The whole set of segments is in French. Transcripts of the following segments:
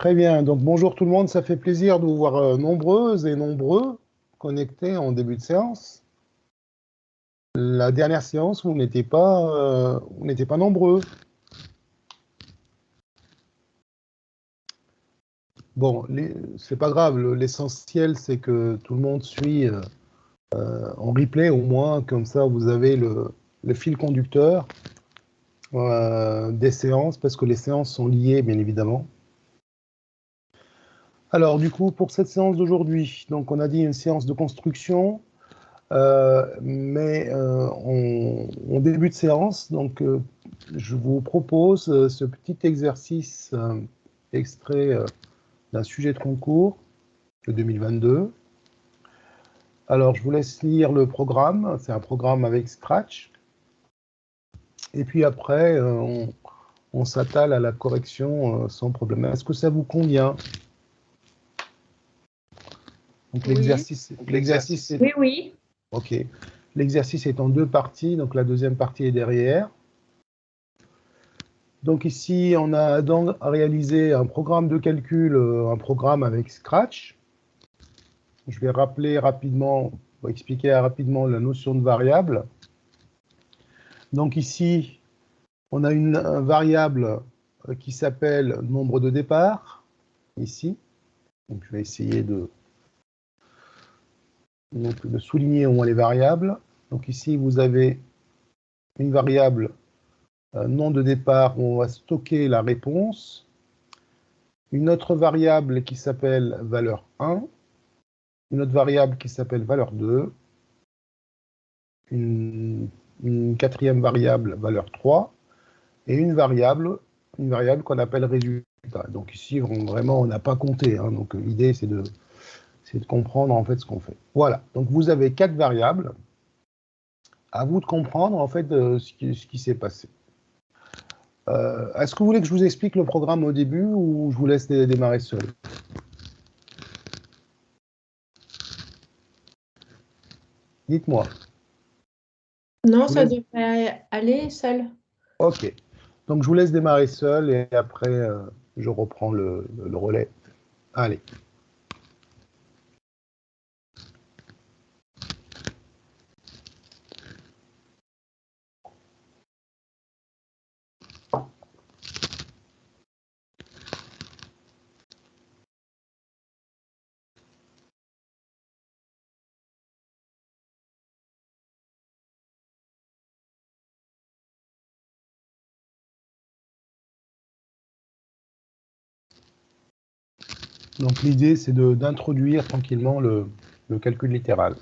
Très bien, donc bonjour tout le monde, ça fait plaisir de vous voir nombreuses et nombreux connectés en début de séance. La dernière séance, vous n'étiez pas nombreux. Bon, c'est pas grave, l'essentiel c'est que tout le monde suit en replay au moins, comme ça vous avez le fil conducteur des séances, parce que les séances sont liées bien évidemment. Alors du coup, pour cette séance d'aujourd'hui, donc on a dit une séance de construction. En début de séance, donc, je vous propose ce petit exercice extrait d'un sujet de concours de 2022. Alors, je vous laisse lire le programme. C'est un programme avec Scratch. Et puis après, on s'attale à la correction sans problème. Est-ce que ça vous convient? Donc, Oui. l'exercice est... Oui, oui. OK. L'exercice est en deux parties. Donc, la deuxième partie est derrière. Donc ici, on a donc réalisé un programme de calcul, un programme avec Scratch. Je vais rappeler rapidement, expliquer rapidement la notion de variable. Donc ici, on a une variable qui s'appelle nombre de départ, ici. Donc je vais essayer de souligner au moins les variables. Donc ici, vous avez une variable nom de départ où on va stocker la réponse. Une autre variable qui s'appelle valeur 1. Une autre variable qui s'appelle valeur 2, une quatrième variable valeur 3, et une variable qu'on appelle résultat. Donc ici, vraiment, on n'a pas compté. Hein, donc l'idée, c'est de comprendre en fait ce qu'on fait. Voilà, donc vous avez 4 variables. À vous de comprendre en fait ce qui s'est passé. Est-ce que vous voulez que je vous explique le programme au début ou je vous laisse démarrer seul? Dites-moi. Non, ça devrait aller seul. Ok. Donc, je vous laisse démarrer seul et après, je reprends le relais. Allez. Donc, l'idée, c'est d'introduire tranquillement le calcul littéral.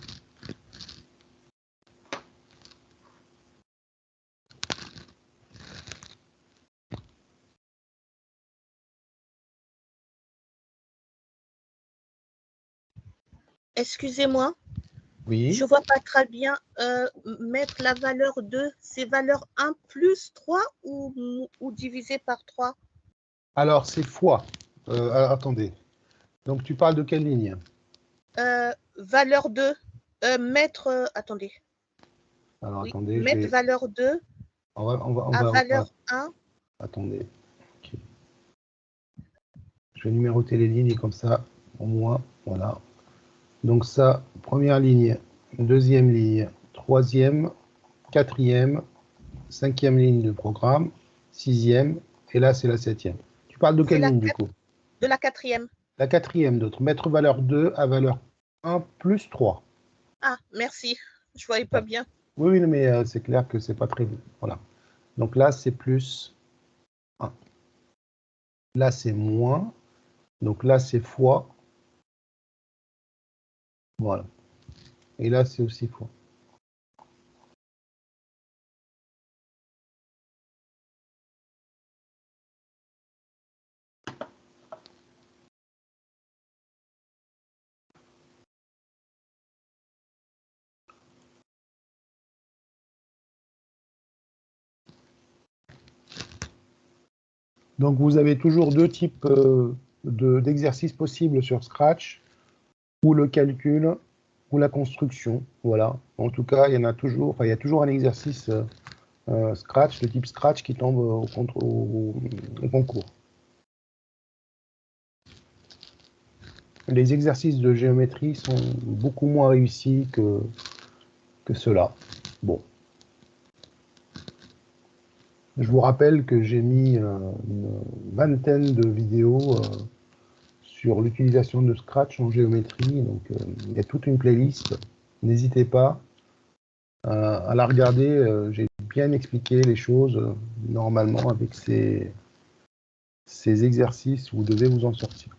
Excusez-moi, Oui. je vois pas très bien. Mettre la valeur 2, c'est valeur 1 plus 3 ou divisé par 3? Alors, c'est fois. Alors, attendez. Donc, tu parles de quelle ligne? Valeur 2, mettre... attendez. Alors, Oui. attendez, Mettre valeur 2 à valeur 1. Attendez. Okay. Je vais numéroter les lignes comme ça, au moins, voilà. Donc ça, première ligne, deuxième ligne, troisième, quatrième, cinquième ligne de programme, sixième, et là c'est la septième. Tu parles de quelle ligne du coup? De la quatrième. La quatrième d'autre, mettre valeur 2 à valeur 1 plus 3. Ah, merci, je voyais pas bien. Oui, oui, mais c'est clair que c'est pas très... Voilà. Donc là c'est plus 1. Là c'est moins. Donc là c'est fois. Voilà. Et là c'est aussi fois. Donc vous avez toujours deux types d'exercices possibles sur Scratch, ou le calcul, ou la construction. Voilà. En tout cas, il y en a toujours, enfin, il y a toujours un exercice Scratch, de type Scratch, qui tombe au concours. les exercices de géométrie sont beaucoup moins réussis que ceux-là. Bon. Je vous rappelle que j'ai mis une vingtaine de vidéos sur l'utilisation de Scratch en géométrie. Donc, il y a toute une playlist. N'hésitez pas à la regarder. J'ai bien expliqué les choses normalement avec ces exercices. Vous devez vous en sortir.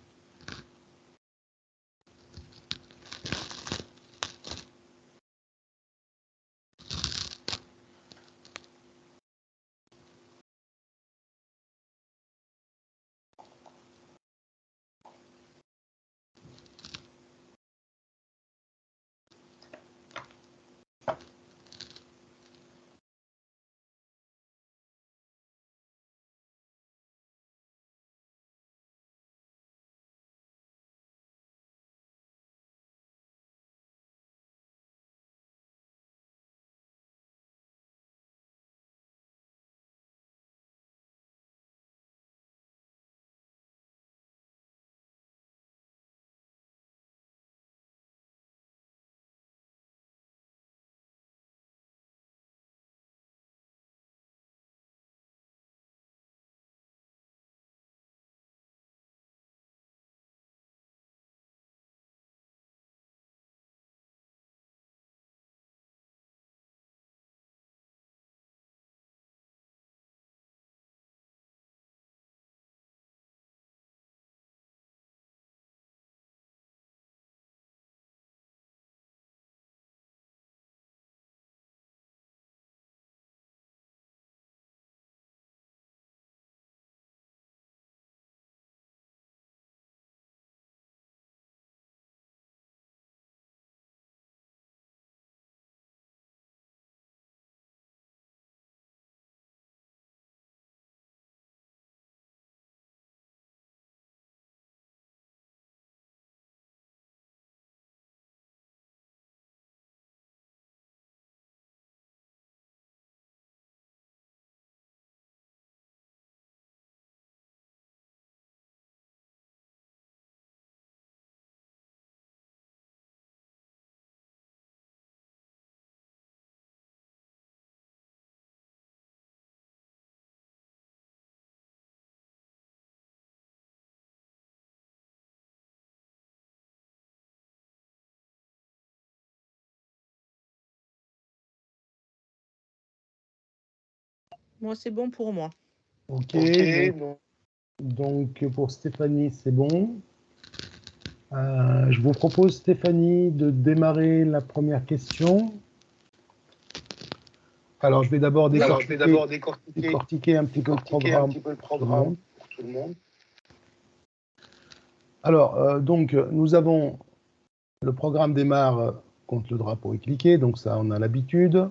Moi, c'est bon pour moi. Ok, donc pour Stéphanie, c'est bon. Je vous propose, Stéphanie, de démarrer la première question. Alors, je vais d'abord décortiquer un petit peu le programme pour tout le monde. Alors, donc, nous avons le programme démarre contre le drapeau et cliquer, donc ça, on a l'habitude.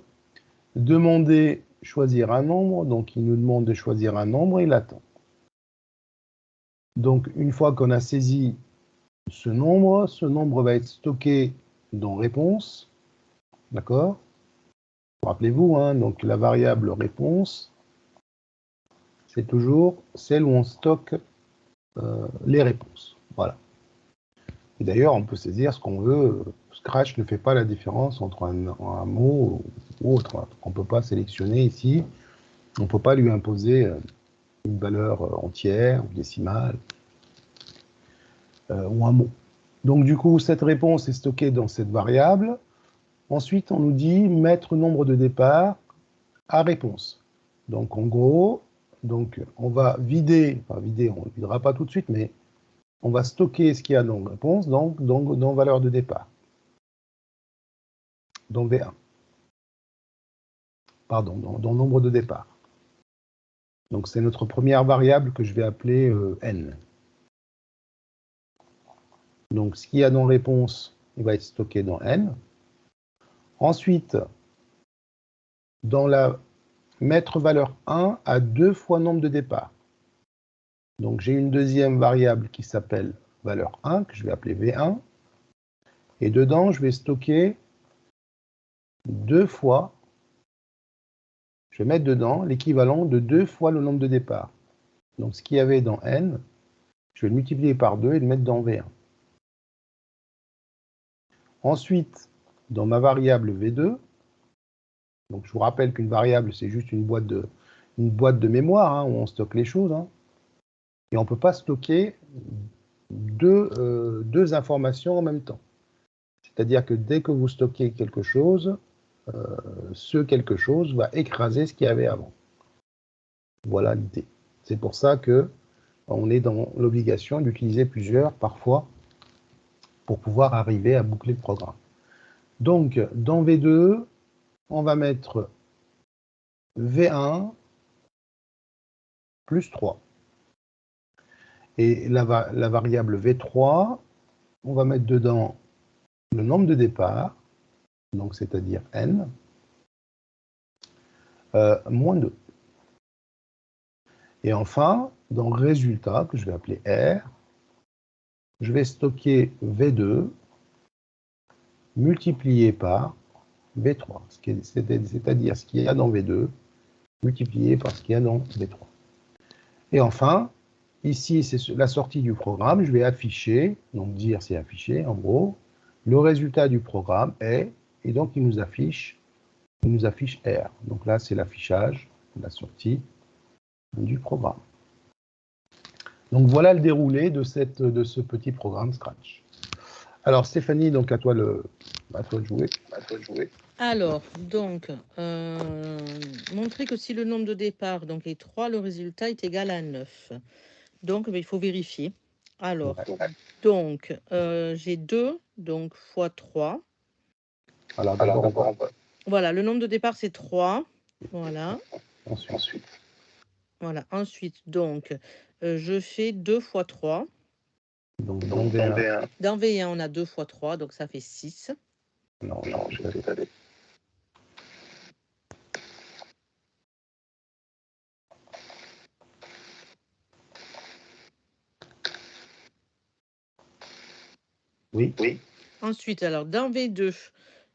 Demander, choisir un nombre, donc il nous demande de choisir un nombre et il attend. Donc, une fois qu'on a saisi ce nombre va être stocké dans réponse, d'accord? Rappelez-vous, hein, donc la variable réponse, c'est toujours celle où on stocke les réponses. Voilà. Et d'ailleurs, on peut saisir ce qu'on veut. Scratch ne fait pas la différence entre un mot ou autre. On ne peut pas sélectionner ici. On ne peut pas lui imposer une valeur entière ou décimale ou un mot. Donc du coup, cette réponse est stockée dans cette variable. Ensuite, on nous dit mettre nombre de départ à réponse. Donc en gros, donc, on va vider, enfin vider, on ne videra pas tout de suite, mais on va stocker ce qu'il y a dans réponse, donc dans valeur de départ. Dans V1. Pardon, dans nombre de départ. Donc c'est notre première variable que je vais appeler n. Donc ce qu'il y a dans réponse, il va être stocké dans n. Ensuite, dans la mettre valeur 1 à 2 fois nombre de départ. Donc j'ai une deuxième variable qui s'appelle valeur 1, que je vais appeler V1. Et dedans, je vais stocker 2 fois, je vais mettre dedans l'équivalent de 2 fois le nombre de départ. Donc ce qu'il y avait dans n, je vais le multiplier par 2 et le mettre dans V1. Ensuite, dans ma variable V2, donc je vous rappelle qu'une variable, c'est juste une boîte de mémoire hein, où on stocke les choses. Hein, et on ne peut pas stocker deux informations en même temps. C'est-à-dire que dès que vous stockez quelque chose, ce quelque chose va écraser ce qu'il y avait avant. Voilà l'idée. C'est pour ça qu'on est dans l'obligation d'utiliser plusieurs parfois pour pouvoir arriver à boucler le programme. Donc, dans V2, on va mettre V1 plus 3. Et la variable V3, on va mettre dedans le nombre de départ, donc c'est-à-dire n, moins 2. Et enfin, dans le résultat, que je vais appeler R, je vais stocker V2 multiplié par V3, c'est-à-dire ce qu'il y a dans V2 multiplié par ce qu'il y a dans V3. Et enfin, ici, c'est la sortie du programme. Je vais afficher, donc dire c'est affiché, en gros, le résultat du programme est, et donc il nous affiche R. Donc là, c'est l'affichage, la sortie du programme. Donc voilà le déroulé de ce petit programme Scratch. Alors Stéphanie, donc à toi de jouer. Alors, donc, montrer que si le nombre de départ donc, est 3, le résultat est égal à 9. Donc, il faut vérifier. Alors, donc, j'ai 2, donc, fois 3. Alors, voilà, le nombre de départ, c'est 3. Voilà. Ensuite. Voilà. Ensuite, donc, je fais 2 fois 3. Donc, dans V1. Dans V1, on a 2 fois 3, donc ça fait 6. Non, je vais aller. Oui. Ensuite, alors, dans V2,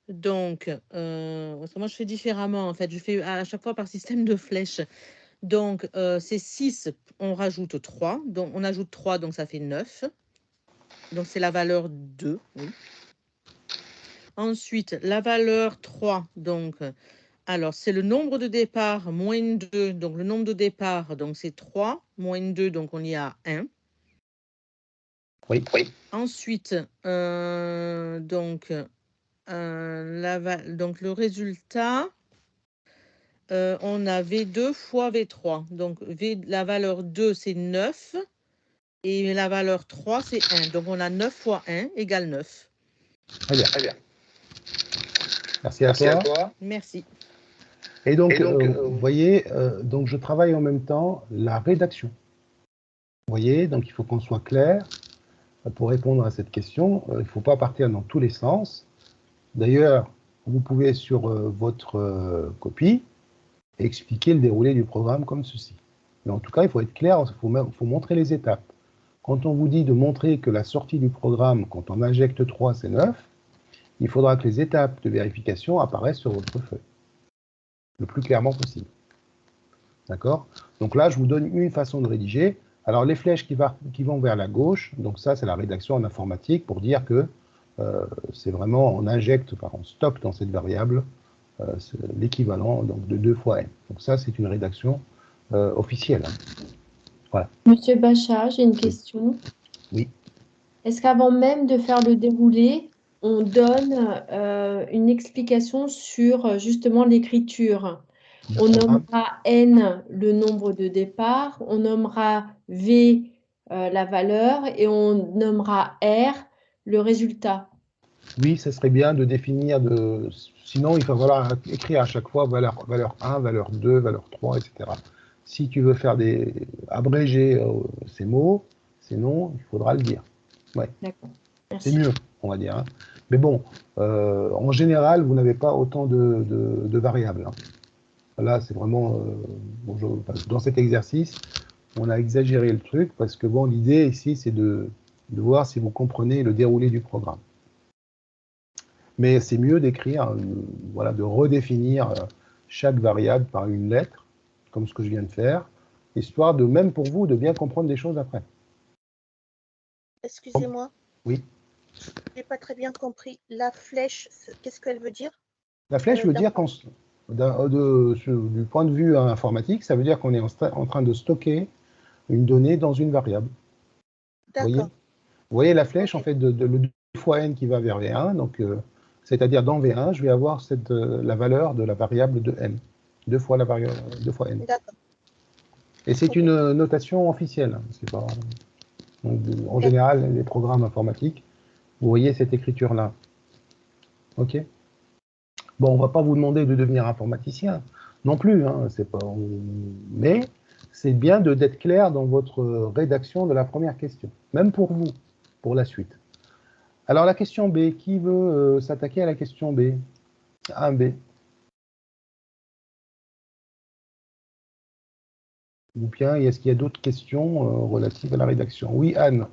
donc, moi, je fais différemment, en fait. Je fais à chaque fois par système de flèches. Donc, c'est 6, on rajoute 3. Donc, on ajoute 3, donc ça fait 9. Donc, c'est la valeur 2, oui. Ensuite, la valeur 3, donc, alors, c'est le nombre de départ moins 2. Donc, le nombre de départ, donc, c'est 3. Moins 2, donc, on y a 1. Oui. Ensuite, donc, donc, le résultat, on a V2 fois V3. Donc, la valeur 2, c'est 9. Et la valeur 3, c'est 1. Donc, on a 9 fois 1 égale 9. Très bien. Merci à toi. Merci. Et donc, vous voyez, donc je travaille en même temps la rédaction. Vous voyez, donc il faut qu'on soit clair pour répondre à cette question. Il ne faut pas partir dans tous les sens. D'ailleurs, vous pouvez sur votre copie expliquer le déroulé du programme comme ceci. Mais en tout cas, il faut être clair, il faut montrer les étapes. Quand on vous dit de montrer que la sortie du programme, quand on injecte 3, c'est 9, il faudra que les étapes de vérification apparaissent sur votre feuille, le plus clairement possible. D'accord? Donc là, je vous donne une façon de rédiger. Alors, les flèches qui vont vers la gauche, donc ça, c'est la rédaction en informatique pour dire que c'est vraiment, on injecte, enfin, on stocke dans cette variable l'équivalent de 2 fois n. Donc ça, c'est une rédaction officielle. Hein. Voilà. Monsieur Bachat, j'ai une question. Oui. Est-ce qu'avant même de faire le déroulé, on donne une explication sur justement l'écriture? On nommera n le nombre de départ, on nommera v la valeur et on nommera r le résultat. Oui, ce serait bien de définir, sinon il va falloir écrire à chaque fois valeur 1, valeur 2, valeur 3, etc. Si tu veux faire abréger ces mots, sinon il faudra le dire. Ouais. D'accord. C'est mieux, on va dire. Hein. Mais bon, en général, vous n'avez pas autant de variables. Hein. Là, c'est vraiment... dans cet exercice, on a exagéré le truc parce que bon, l'idée ici, c'est de voir si vous comprenez le déroulé du programme. Mais c'est mieux d'écrire, voilà, de redéfinir chaque variable par une lettre, comme ce que je viens de faire, histoire de, même pour vous, de bien comprendre des choses après. Excusez-moi. Oui. n'ai pas très bien compris. La flèche, qu'est-ce qu'elle veut dire? La flèche veut dire du point de vue informatique, ça veut dire qu'on est en train de stocker une donnée dans une variable. Vous voyez? D'accord. Vous voyez la flèche, Ok. en fait, le 2 fois n qui va vers V1, donc c'est-à-dire dans V1, je vais avoir la valeur de la variable de n, 2 fois la variable, 2 fois n. D'accord. Et c'est Ok. une notation officielle. C'est pas, donc, en général, les programmes informatiques, vous voyez cette écriture-là. OK? Bon, on ne va pas vous demander de devenir informaticien non plus, hein, c'est pas, mais c'est bien d'être clair dans votre rédaction de la première question, même pour vous, pour la suite. Alors la question B, qui veut s'attaquer à la question B? 1B. Ou bien, est-ce qu'il y a d'autres questions relatives à la rédaction? Oui, Anne.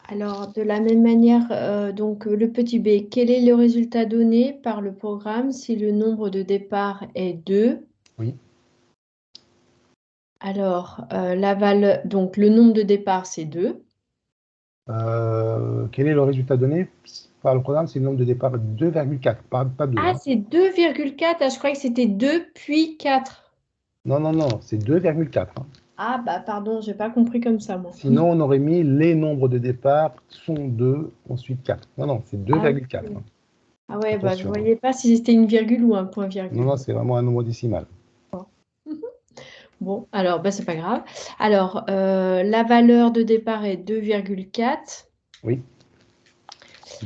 Alors, de la même manière, donc le petit b, quel est le résultat donné par le programme si le nombre de départ est 2? Oui. Alors, la valeur, donc le nombre de départ, c'est 2. Quel est le résultat donné par le programme? C'est le nombre de départ 2,4, pas 2. Ah, Hein. c'est 2,4. Ah, je croyais que c'était 2 puis 4. Non, non, non, c'est 2,4. Hein. Ah, bah pardon, j'ai pas compris comme ça, moi. Sinon, on aurait mis les nombres de départ sont 2, ensuite 4. Non, non, c'est 2,4. ok. Hein. Ah ouais, bah, je Attention. ne voyais pas si c'était une virgule ou un point Non, virgule. non, c'est vraiment un nombre décimal. Bon, alors, bah, c'est pas grave. Alors, la valeur de départ est 2,4. Oui.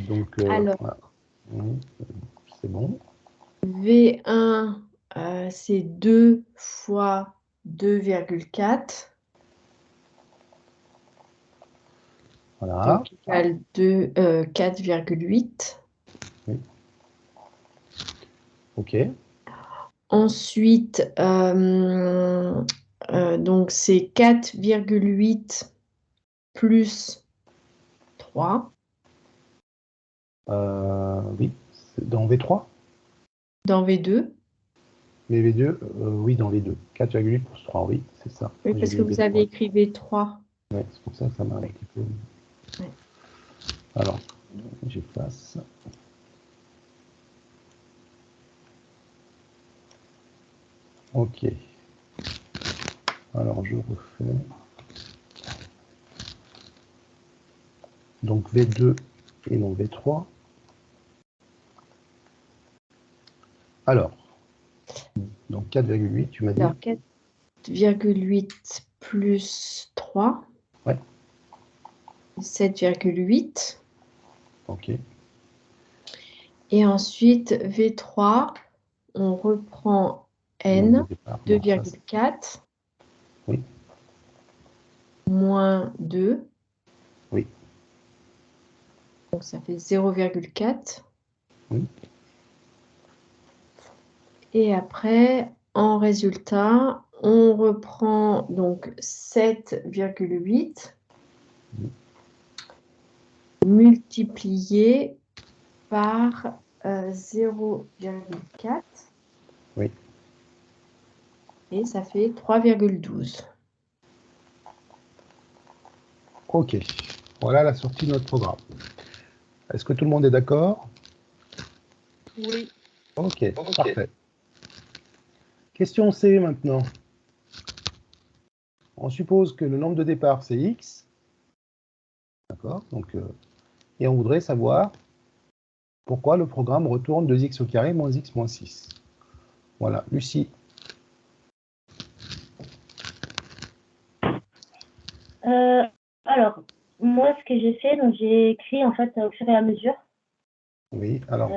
Donc, Alors, voilà. Oui, c'est bon. V1, c'est 2 fois 2,4. Voilà. Donc, égale 4,8. Oui. OK. Ensuite, donc c'est 4,8 plus 3 Oui, c'est dans V3. dans V2. Mais V2, oui, dans V2. 4,8 plus 3, oui, c'est ça. Oui, J'ai parce que mis vous V3. avez écrit V3. Ouais, c'est pour ça que ça m'a un petit peu. Ouais. Alors, j'efface. OK. Alors, je refais. Donc, V2 et non V3. Alors, donc 4,8, tu m'as dit? Alors, 4,8 plus 3. Ouais. 7,8. OK. Et ensuite, V3, on reprend Nombre N, de départ. Non, ça, 2,4 oui. moins 2. Oui. Donc, ça fait 0,4. Oui. Et après, en résultat, on reprend donc 7,8 multiplié par 0,4. Oui. Et ça fait 3,12. OK. Voilà la sortie de notre programme. Est-ce que tout le monde est d'accord? Oui. OK, parfait. Question C maintenant. On suppose que le nombre de départ, c'est X. D'accord? Donc, et on voudrait savoir pourquoi le programme retourne 2x au carré moins x moins 6. Voilà. Lucie. Alors, moi, ce que j'ai fait, donc j'ai écrit en fait au fur et à mesure. Oui, alors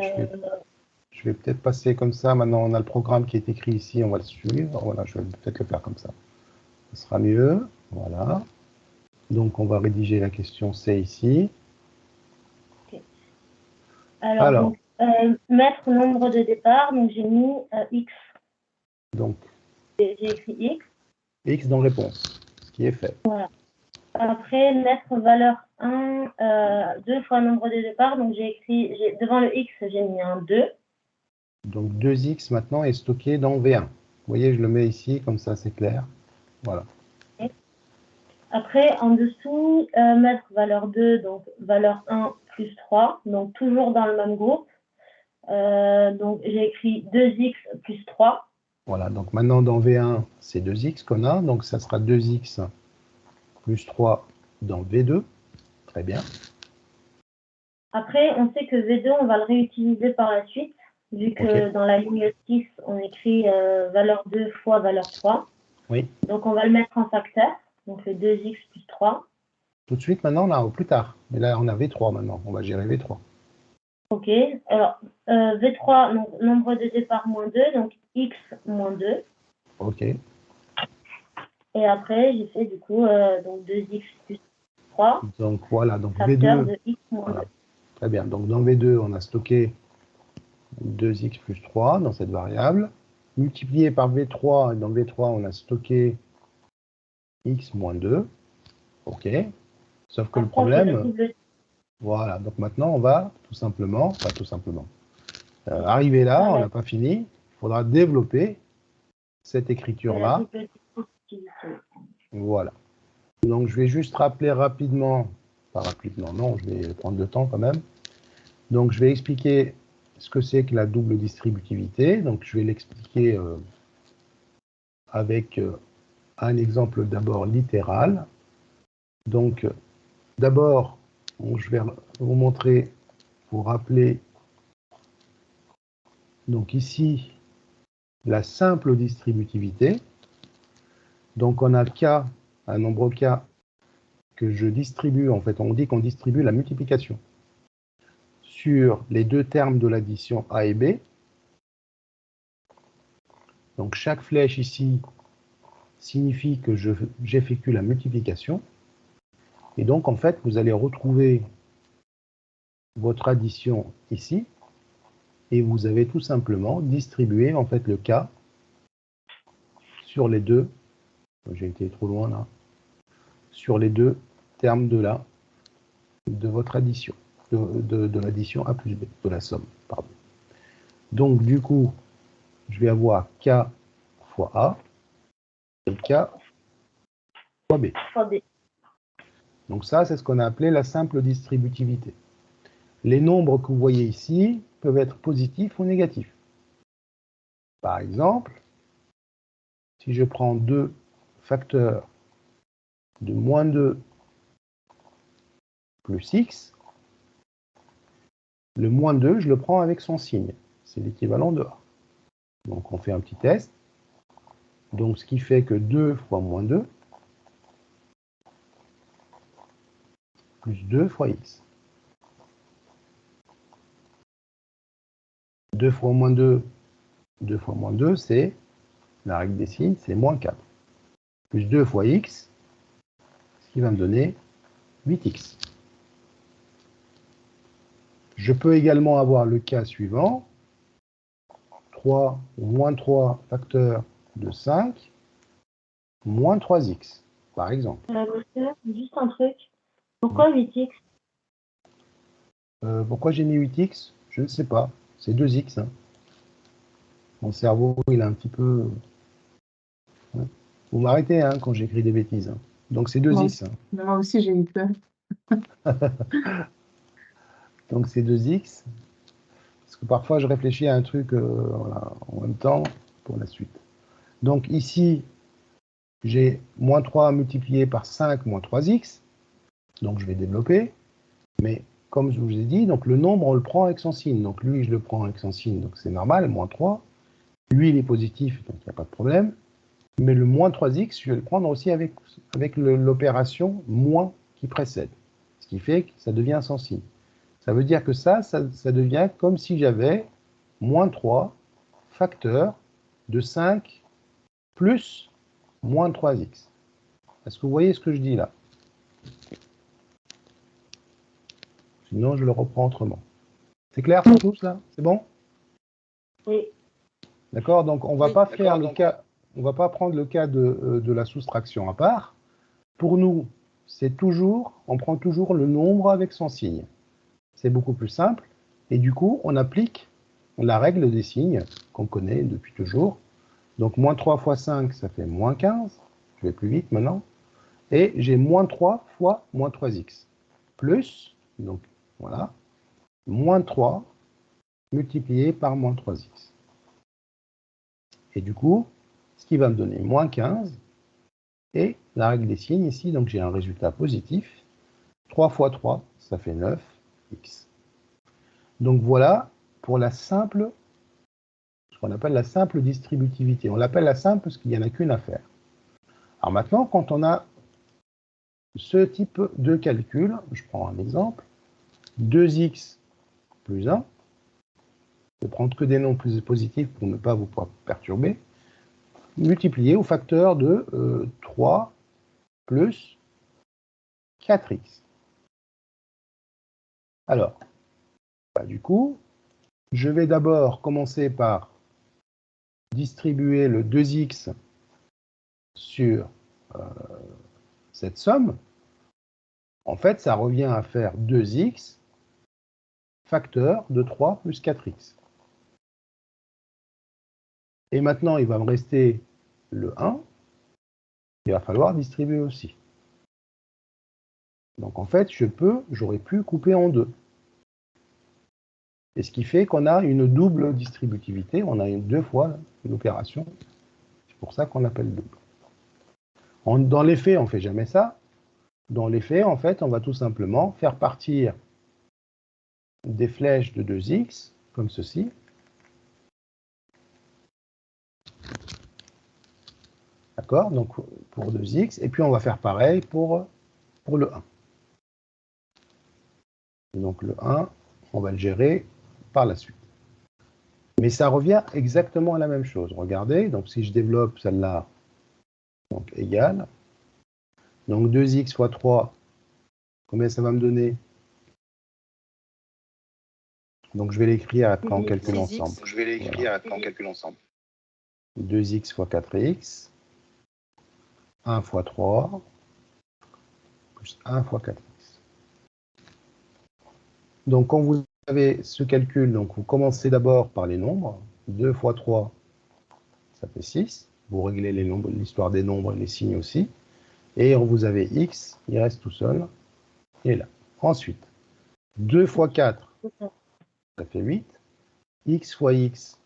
je vais peut-être passer comme ça. Maintenant, on a le programme qui est écrit ici, on va le suivre. Voilà, je vais peut-être le faire comme ça. Ce sera mieux. Voilà. Donc, on va rédiger la question C ici. Okay. Alors donc, mettre nombre de départ, donc j'ai mis X. Donc, j'ai écrit X. X dans réponse, ce qui est fait. Voilà. Après, mettre valeur 1, 2 fois nombre de départ, donc j'ai écrit, devant le X, j'ai mis un 2. Donc 2x maintenant est stocké dans V1. Vous voyez, je le mets ici, comme ça c'est clair. Voilà. Okay. Après, en dessous, mettre valeur 2, donc valeur 1 plus 3, donc toujours dans le même groupe. Donc, j'ai écrit 2x plus 3. Voilà, donc maintenant dans V1, c'est 2x qu'on a, donc ça sera 2x plus 3 dans V2. Très bien. Après, on sait que V2, on va le réutiliser par la suite, vu que dans la ligne 6, on écrit valeur 2 fois valeur 3. Oui. Donc, on va le mettre en facteur, donc le 2x plus 3. Tout de suite, maintenant, là, au plus tard. Mais là, on a V3 maintenant, on va gérer V3. Ok, alors V3, donc, nombre de départ moins 2, donc x moins 2. Ok. Et après, j'ai fait du coup donc 2x plus 3. Donc voilà, donc Facteur V2. de x moins Voilà. 2. Très bien, donc dans V2, on a stocké 2x plus 3 dans cette variable. Multiplié par V3, et dans V3, on a stocké x moins 2. Ok. Sauf que le problème... Voilà, donc maintenant, on va tout simplement, pas tout simplement, arriver là, on n'a pas fini. Il faudra développer cette écriture-là. Voilà. Donc, je vais juste rappeler rapidement, pas rapidement, non, je vais prendre le temps quand même. Donc, je vais expliquer ce que c'est que la double distributivité. Donc, je vais l'expliquer avec un exemple d'abord littéral. Donc, d'abord, je vais vous montrer, vous rappeler, donc ici, la simple distributivité. Donc, on a K, un nombre K, que je distribue, en fait, on dit qu'on distribue la multiplication sur les deux termes de l'addition A et B. Donc, chaque flèche ici signifie que j'effectue la multiplication. Et donc, en fait, vous allez retrouver votre addition ici. Et vous avez tout simplement distribué, en fait, le K sur les deux. J'ai été trop loin, là. Sur les deux termes de votre addition. De l'addition A plus B, de la somme, pardon. Donc, du coup, je vais avoir K fois A et K fois B. Donc ça, c'est ce qu'on a appelé la simple distributivité. Les nombres que vous voyez ici peuvent être positifs ou négatifs. Par exemple, si je prends 2 facteurs de moins 2 plus x, le moins 2, je le prends avec son signe. C'est l'équivalent de A. Donc on fait un petit test. Donc ce qui fait que 2 fois moins 2, plus 2 fois x. 2 fois moins 2, 2 fois moins 2, c'est, la règle des signes, c'est moins 4. Plus 2 fois x, ce qui va me donner 8x. Je peux également avoir le cas suivant, 3 ou moins 3 facteurs de 5, moins 3x, par exemple. Juste un truc. Pourquoi 8x? Pourquoi j'ai mis 8x? Je ne sais pas. C'est 2x. Hein. Mon cerveau, il a un petit peu... Vous m'arrêtez hein, quand j'écris des bêtises. Hein. Donc c'est 2x. Hein. Moi aussi, j'ai eu peur. Donc c'est 2x. Parce que parfois, je réfléchis à un truc voilà, en même temps pour la suite. Donc ici, j'ai moins 3 multiplié par 5 moins 3x. Donc je vais développer. Mais comme je vous ai dit, donc le nombre, on le prend avec son signe. Donc lui, je le prends avec son signe. Donc c'est normal, moins 3. Lui, il est positif, donc il n'y a pas de problème. Mais le moins 3x, je vais le prendre aussi avec l'opération moins qui précède. Ce qui fait que ça devient sans signe. Ça veut dire que ça devient comme si j'avais moins 3 facteur de 5 plus moins 3x. Est-ce que vous voyez ce que je dis là? Sinon, je le reprends autrement. C'est clair pour tous là? C'est bon? Oui. D'accord? Donc, on ne va pas faire le cas, on va pas prendre le cas de la soustraction à part. Pour nous, c'est toujours, on prend toujours le nombre avec son signe. C'est beaucoup plus simple. Et du coup, on applique la règle des signes qu'on connaît depuis toujours. Donc, moins 3 fois 5, ça fait moins 15. Je vais plus vite maintenant. Et j'ai moins 3 fois moins 3x. Plus, donc voilà, moins 3 multiplié par moins 3x. Et du coup, ce qui va me donner moins 15. Et la règle des signes ici, donc j'ai un résultat positif. 3 fois 3, ça fait 9x. Donc voilà pour la simple, ce qu'on appelle la simple distributivité. On l'appelle la simple parce qu'il n'y en a qu'une à faire. Alors maintenant, quand on a ce type de calcul, je prends un exemple, 2x plus 1, je vais prendre que des nombres plus positifs pour ne pas vous perturber, multiplié au facteur de 3 plus 4x. Alors, du coup, je vais d'abord commencer par distribuer le 2x sur cette somme. En fait, ça revient à faire 2x facteur de 3 plus 4x. Et maintenant, il va me rester le 1. Il va falloir distribuer aussi. Donc en fait, j'aurais pu couper en deux. Et ce qui fait qu'on a une double distributivité. On a deux fois l'opération. C'est pour ça qu'on l'appelle double. Dans les faits, on ne fait jamais ça. Dans les faits, en fait, on va tout simplement faire partir des flèches de 2x, comme ceci. D'accord? Donc pour 2x. Et puis on va faire pareil pour le 1. Et donc le 1, on va le gérer par la suite. Mais ça revient exactement à la même chose. Regardez, donc si je développe celle-là, donc égale. Donc 2x fois 3, combien ça va me donner? Donc je vais l'écrire après en calcul ensemble. 2x fois 4x, 1 fois 3, plus 1 fois 4x. Donc quand vous avez ce calcul, donc vous commencez d'abord par les nombres. 2 fois 3, ça fait 6. Vous réglez les nombres, l'histoire des nombres et les signes aussi. Et vous avez x, il reste tout seul. Et là. Ensuite, 2 fois 4, ça fait 8. X fois x,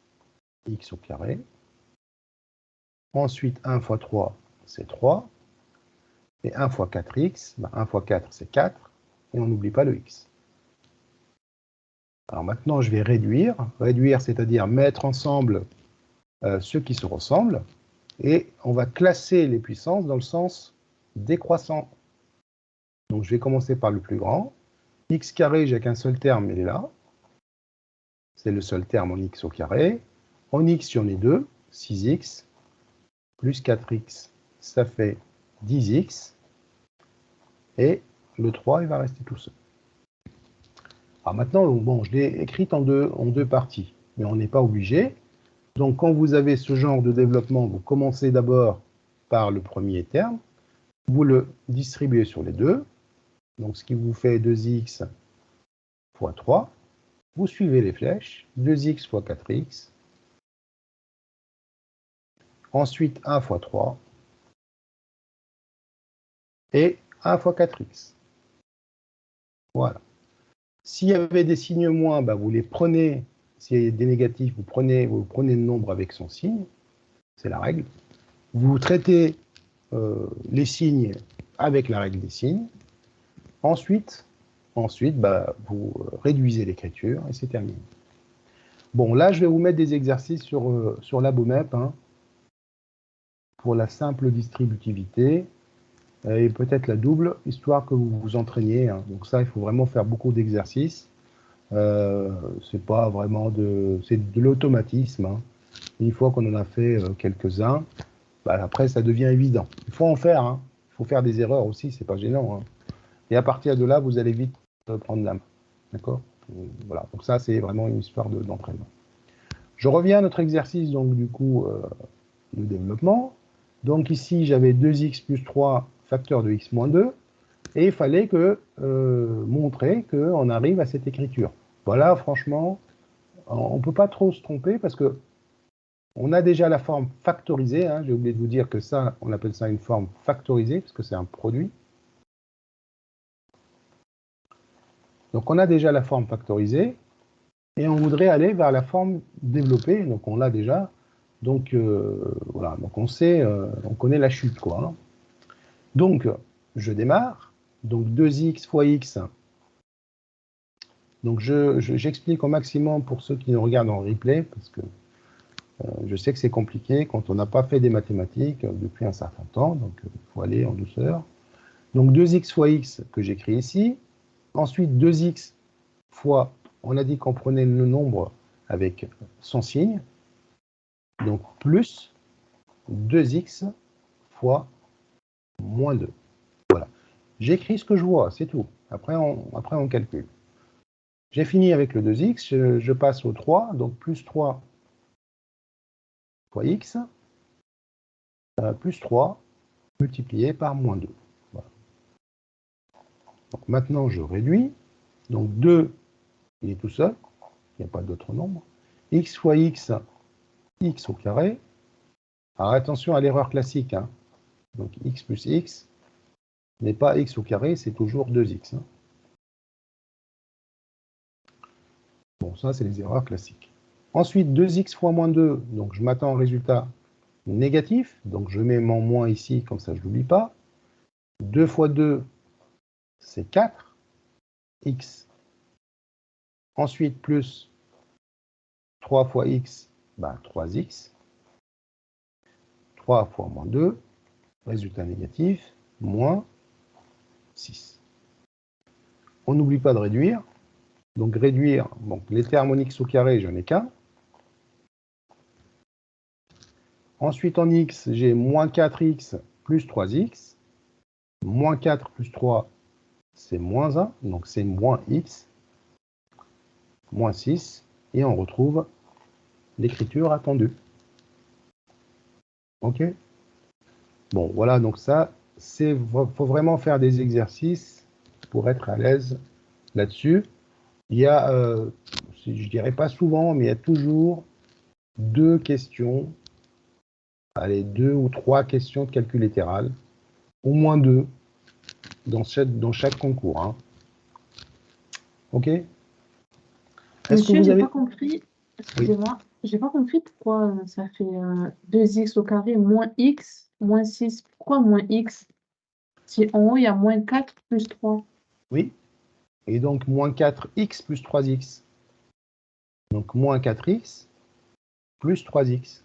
x au carré. Ensuite, 1 fois 3, c'est 3. Et 1 fois 4x, 1 fois 4, c'est 4. Et on n'oublie pas le x. Alors maintenant, je vais réduire. Réduire, c'est-à-dire mettre ensemble ceux qui se ressemblent. Et on va classer les puissances dans le sens décroissant. Donc je vais commencer par le plus grand. X carré, j'ai qu'un seul terme, il est là. C'est le seul terme en x au carré. En x, j'en ai deux. 6x plus 4x, ça fait 10x. Et le 3, il va rester tout seul. Alors maintenant, bon, je l'ai écrite en deux parties, mais on n'est pas obligé. Donc quand vous avez ce genre de développement, vous commencez d'abord par le premier terme, vous le distribuez sur les deux, donc ce qui vous fait 2x fois 3, vous suivez les flèches, 2x fois 4x, ensuite 1 fois 3, et 1 fois 4x. Voilà. S'il y avait des signes moins, vous les prenez, s'il y a des négatifs, vous prenez le nombre avec son signe, c'est la règle. Vous traitez les signes avec la règle des signes. Ensuite vous réduisez l'écriture et c'est terminé. Bon, là, je vais vous mettre des exercices sur l'ABOMEP pour la simple distributivité et peut-être la double, histoire que vous vous entraîniez. Donc ça, il faut vraiment faire beaucoup d'exercices. C'est pas vraiment c'est de l'automatisme. Une fois qu'on en a fait quelques-uns, après, ça devient évident. Il faut en faire. Il faut faire des erreurs aussi, c'est pas gênant. Et à partir de là, vous allez vite prendre la main. D'accord? Voilà. Donc ça, c'est vraiment une histoire d'entraînement. Je reviens à notre exercice, donc du coup, de développement. Donc ici, j'avais 2x plus 3 facteur de x moins 2. Et il fallait montrer qu'on arrive à cette écriture. Voilà, franchement, on ne peut pas trop se tromper parce que On a déjà la forme factorisée, hein. J'ai oublié de vous dire que ça, on appelle ça une forme factorisée, parce que c'est un produit. Donc on a déjà la forme factorisée, et on voudrait aller vers la forme développée, donc on l'a déjà. Donc voilà, donc on sait, on connaît la chute, quoi. Hein. Donc je démarre, donc 2x fois x. Donc j'explique au maximum pour ceux qui nous regardent en replay, parce que je sais que c'est compliqué quand on n'a pas fait des mathématiques depuis un certain temps, donc il faut aller en douceur. Donc 2x fois x que j'écris ici, ensuite 2x fois, on a dit qu'on prenait le nombre avec son signe, donc plus 2x fois moins 2. Voilà. J'écris ce que je vois, c'est tout. Après on calcule. J'ai fini avec le 2x, je passe au 3, donc plus 3 fois x, plus 3 multiplié par moins 2. Voilà. Donc maintenant, je réduis. Donc 2, il est tout seul. Il n'y a pas d'autre nombre. X fois x, x au carré. Alors attention à l'erreur classique. Hein. Donc x plus x n'est pas x au carré, c'est toujours 2x. Hein. Bon, ça, c'est les erreurs classiques. Ensuite, 2x fois moins 2, donc je m'attends au résultat négatif. Donc je mets mon moins ici, comme ça je ne l'oublie pas. 2 fois 2, c'est 4. X. Ensuite, plus 3 fois x, ben 3x. 3 fois moins 2, résultat négatif, moins 6. On n'oublie pas de réduire. Donc réduire, donc les termes en x au carré, j'en ai qu'un. Ensuite, en x, j'ai moins 4x plus 3x. Moins 4 plus 3, c'est moins 1, donc c'est moins x. Moins 6, et on retrouve l'écriture attendue. OK? Bon, voilà, donc ça, il faut vraiment faire des exercices pour être à l'aise là-dessus. Il y a, je dirais pas souvent, mais il y a toujours 2 questions, allez, 2 ou 3 questions de calcul littéral, au moins 2, dans chaque concours. Hein. OK? Monsieur, j'ai pas compris, excusez-moi, j'ai pas compris pourquoi ça fait 2x au carré moins x moins 6. Pourquoi moins x? Si en haut, il y a moins 4 plus 3. Oui. Et donc, moins 4x plus 3x. Donc, moins 4x plus 3x.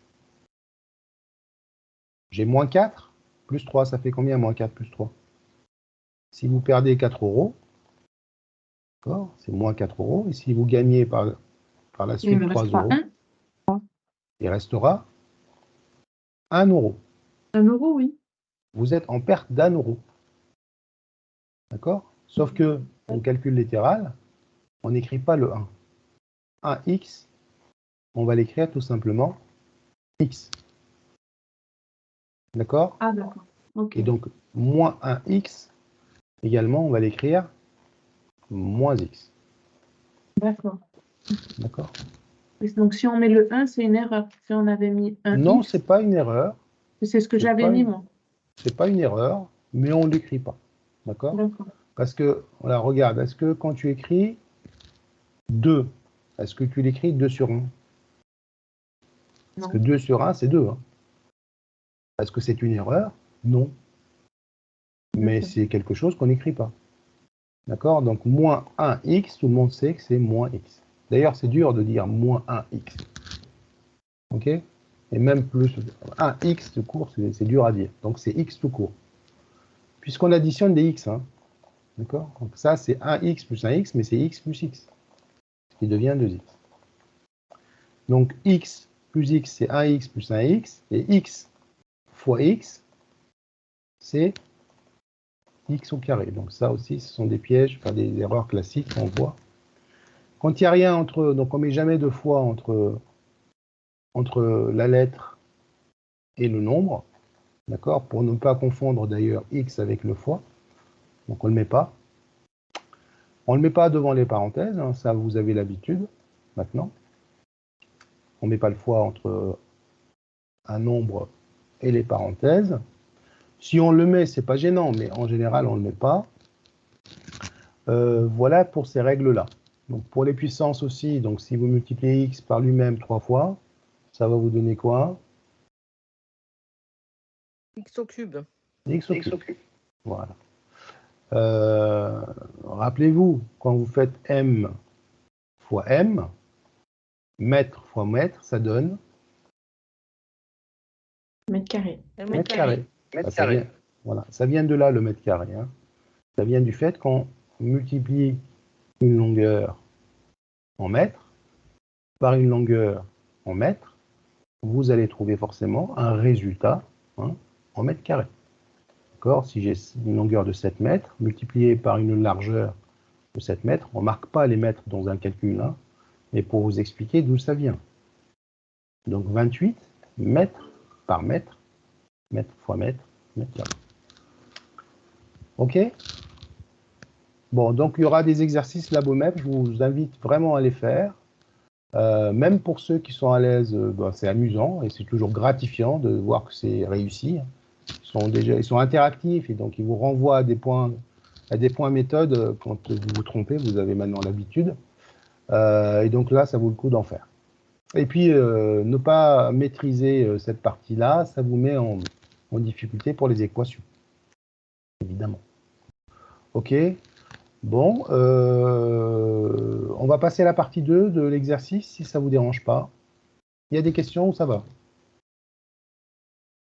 J'ai moins 4 plus 3. Ça fait combien, moins 4 plus 3? Si vous perdez 4 euros, c'est moins 4 euros. Et si vous gagnez par la suite 3 euros, il restera 1 euro. 1 euro, oui. Vous êtes en perte d'1 euro. D'accord? Sauf que, en calcul littéral, on n'écrit pas le 1. 1x, on va l'écrire tout simplement x. D'accord? Ah, d'accord. Okay. Et donc, moins 1x, également, on va l'écrire moins x. D'accord. D'accord? Donc, si on met le 1, c'est une erreur. Si on avait mis 1 Non, x, ce n'est pas une erreur. c'est ce que j'avais mis, moi. Ce n'est pas une erreur, mais on ne l'écrit pas. D'accord? Parce que, voilà, regarde, est-ce que quand tu écris 2, est-ce que tu l'écris 2 sur 1? Parce que 2 sur 1, c'est 2. Hein. Est-ce que c'est une erreur? Non. Mais c'est quelque chose qu'on n'écrit pas. D'accord? Donc, moins 1x, tout le monde sait que c'est moins x. D'ailleurs, c'est dur de dire moins 1x. OK? Et même plus, 1x tout court, c'est dur à dire. Donc, c'est x tout court. Puisqu'on additionne des x. Hein. D'accord? Donc, ça, c'est 1x plus 1x, mais c'est x plus x. Ce qui devient 2x. Donc, x plus x, c'est 1x plus 1x. Et x fois x, c'est x au carré. Donc ça aussi, ce sont des pièges, enfin des erreurs classiques qu'on voit. Quand il n'y a rien entre, donc on ne met jamais de fois entre la lettre et le nombre, d'accord, pour ne pas confondre d'ailleurs x avec le fois. Donc on ne le met pas. On ne le met pas devant les parenthèses, hein, ça vous avez l'habitude maintenant. On ne met pas le fois entre un nombre et les parenthèses. Si on le met, c'est pas gênant, mais en général, on ne le met pas. Voilà pour ces règles-là. Donc pour les puissances aussi, donc si vous multipliez x par lui-même 3 fois, ça va vous donner quoi? X au cube. X au cube. Voilà. Rappelez-vous, quand vous faites m fois m, mètre fois mètre, ça donne Mètre carré. mètre carré. Voilà. Ça vient de là, le mètre carré. Hein. Ça vient du fait qu'on multiplie une longueur en mètres par une longueur en mètres, vous allez trouver forcément un résultat en mètres carrés. D'accord? Si j'ai une longueur de 7 mètres multipliée par une largeur de 7 mètres, on ne marque pas les mètres dans un calcul, mais pour vous expliquer d'où ça vient. Donc 28 mètres par mètre, mètre fois mètre, mètre carré. OK? Bon, donc il y aura des exercices labomètre, je vous invite vraiment à les faire. Même pour ceux qui sont à l'aise, c'est amusant et c'est toujours gratifiant de voir que c'est réussi. Ils sont interactifs et donc ils vous renvoient à des points méthodes. Quand vous vous trompez, vous avez maintenant l'habitude. Et donc là, ça vaut le coup d'en faire. Et puis, ne pas maîtriser cette partie-là, ça vous met en difficulté pour les équations, évidemment. OK? Bon, on va passer à la partie 2 de l'exercice, si ça ne vous dérange pas. Il y a des questions ou ça va?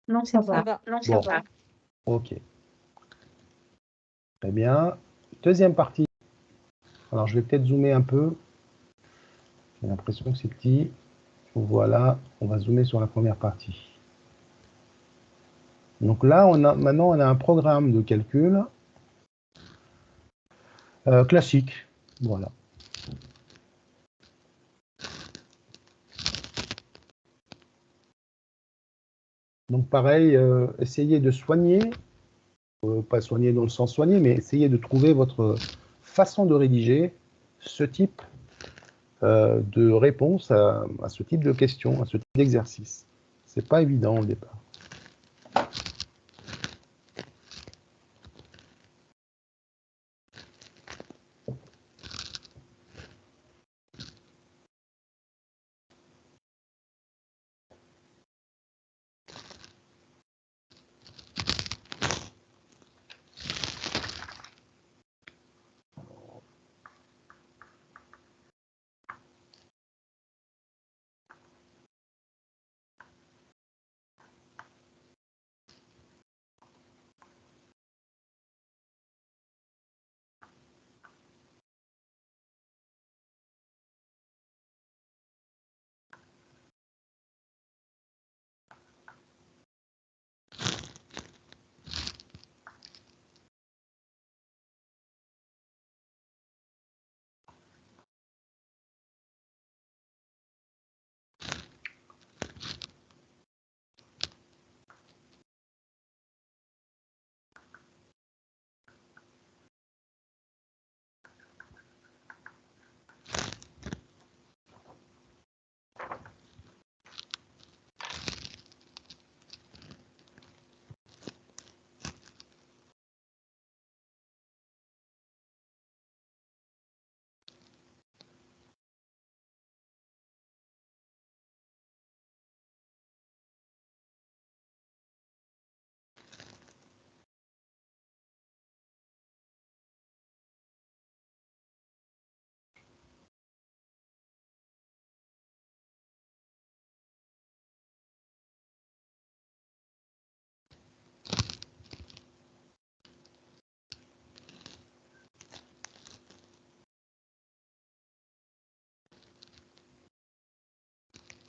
Non, ça va. Non, ça va. OK. Très bien. Deuxième partie. Alors, je vais peut-être zoomer un peu. J'ai l'impression que c'est petit. Voilà, on va zoomer sur la première partie. Donc là, maintenant, on a un programme de calcul classique. Voilà. Donc pareil, essayez de soigner, pas soigner dans le sens soigner, mais essayez de trouver votre façon de rédiger ce type de réponse à ce type de question, à ce type d'exercice. C'est pas évident au départ.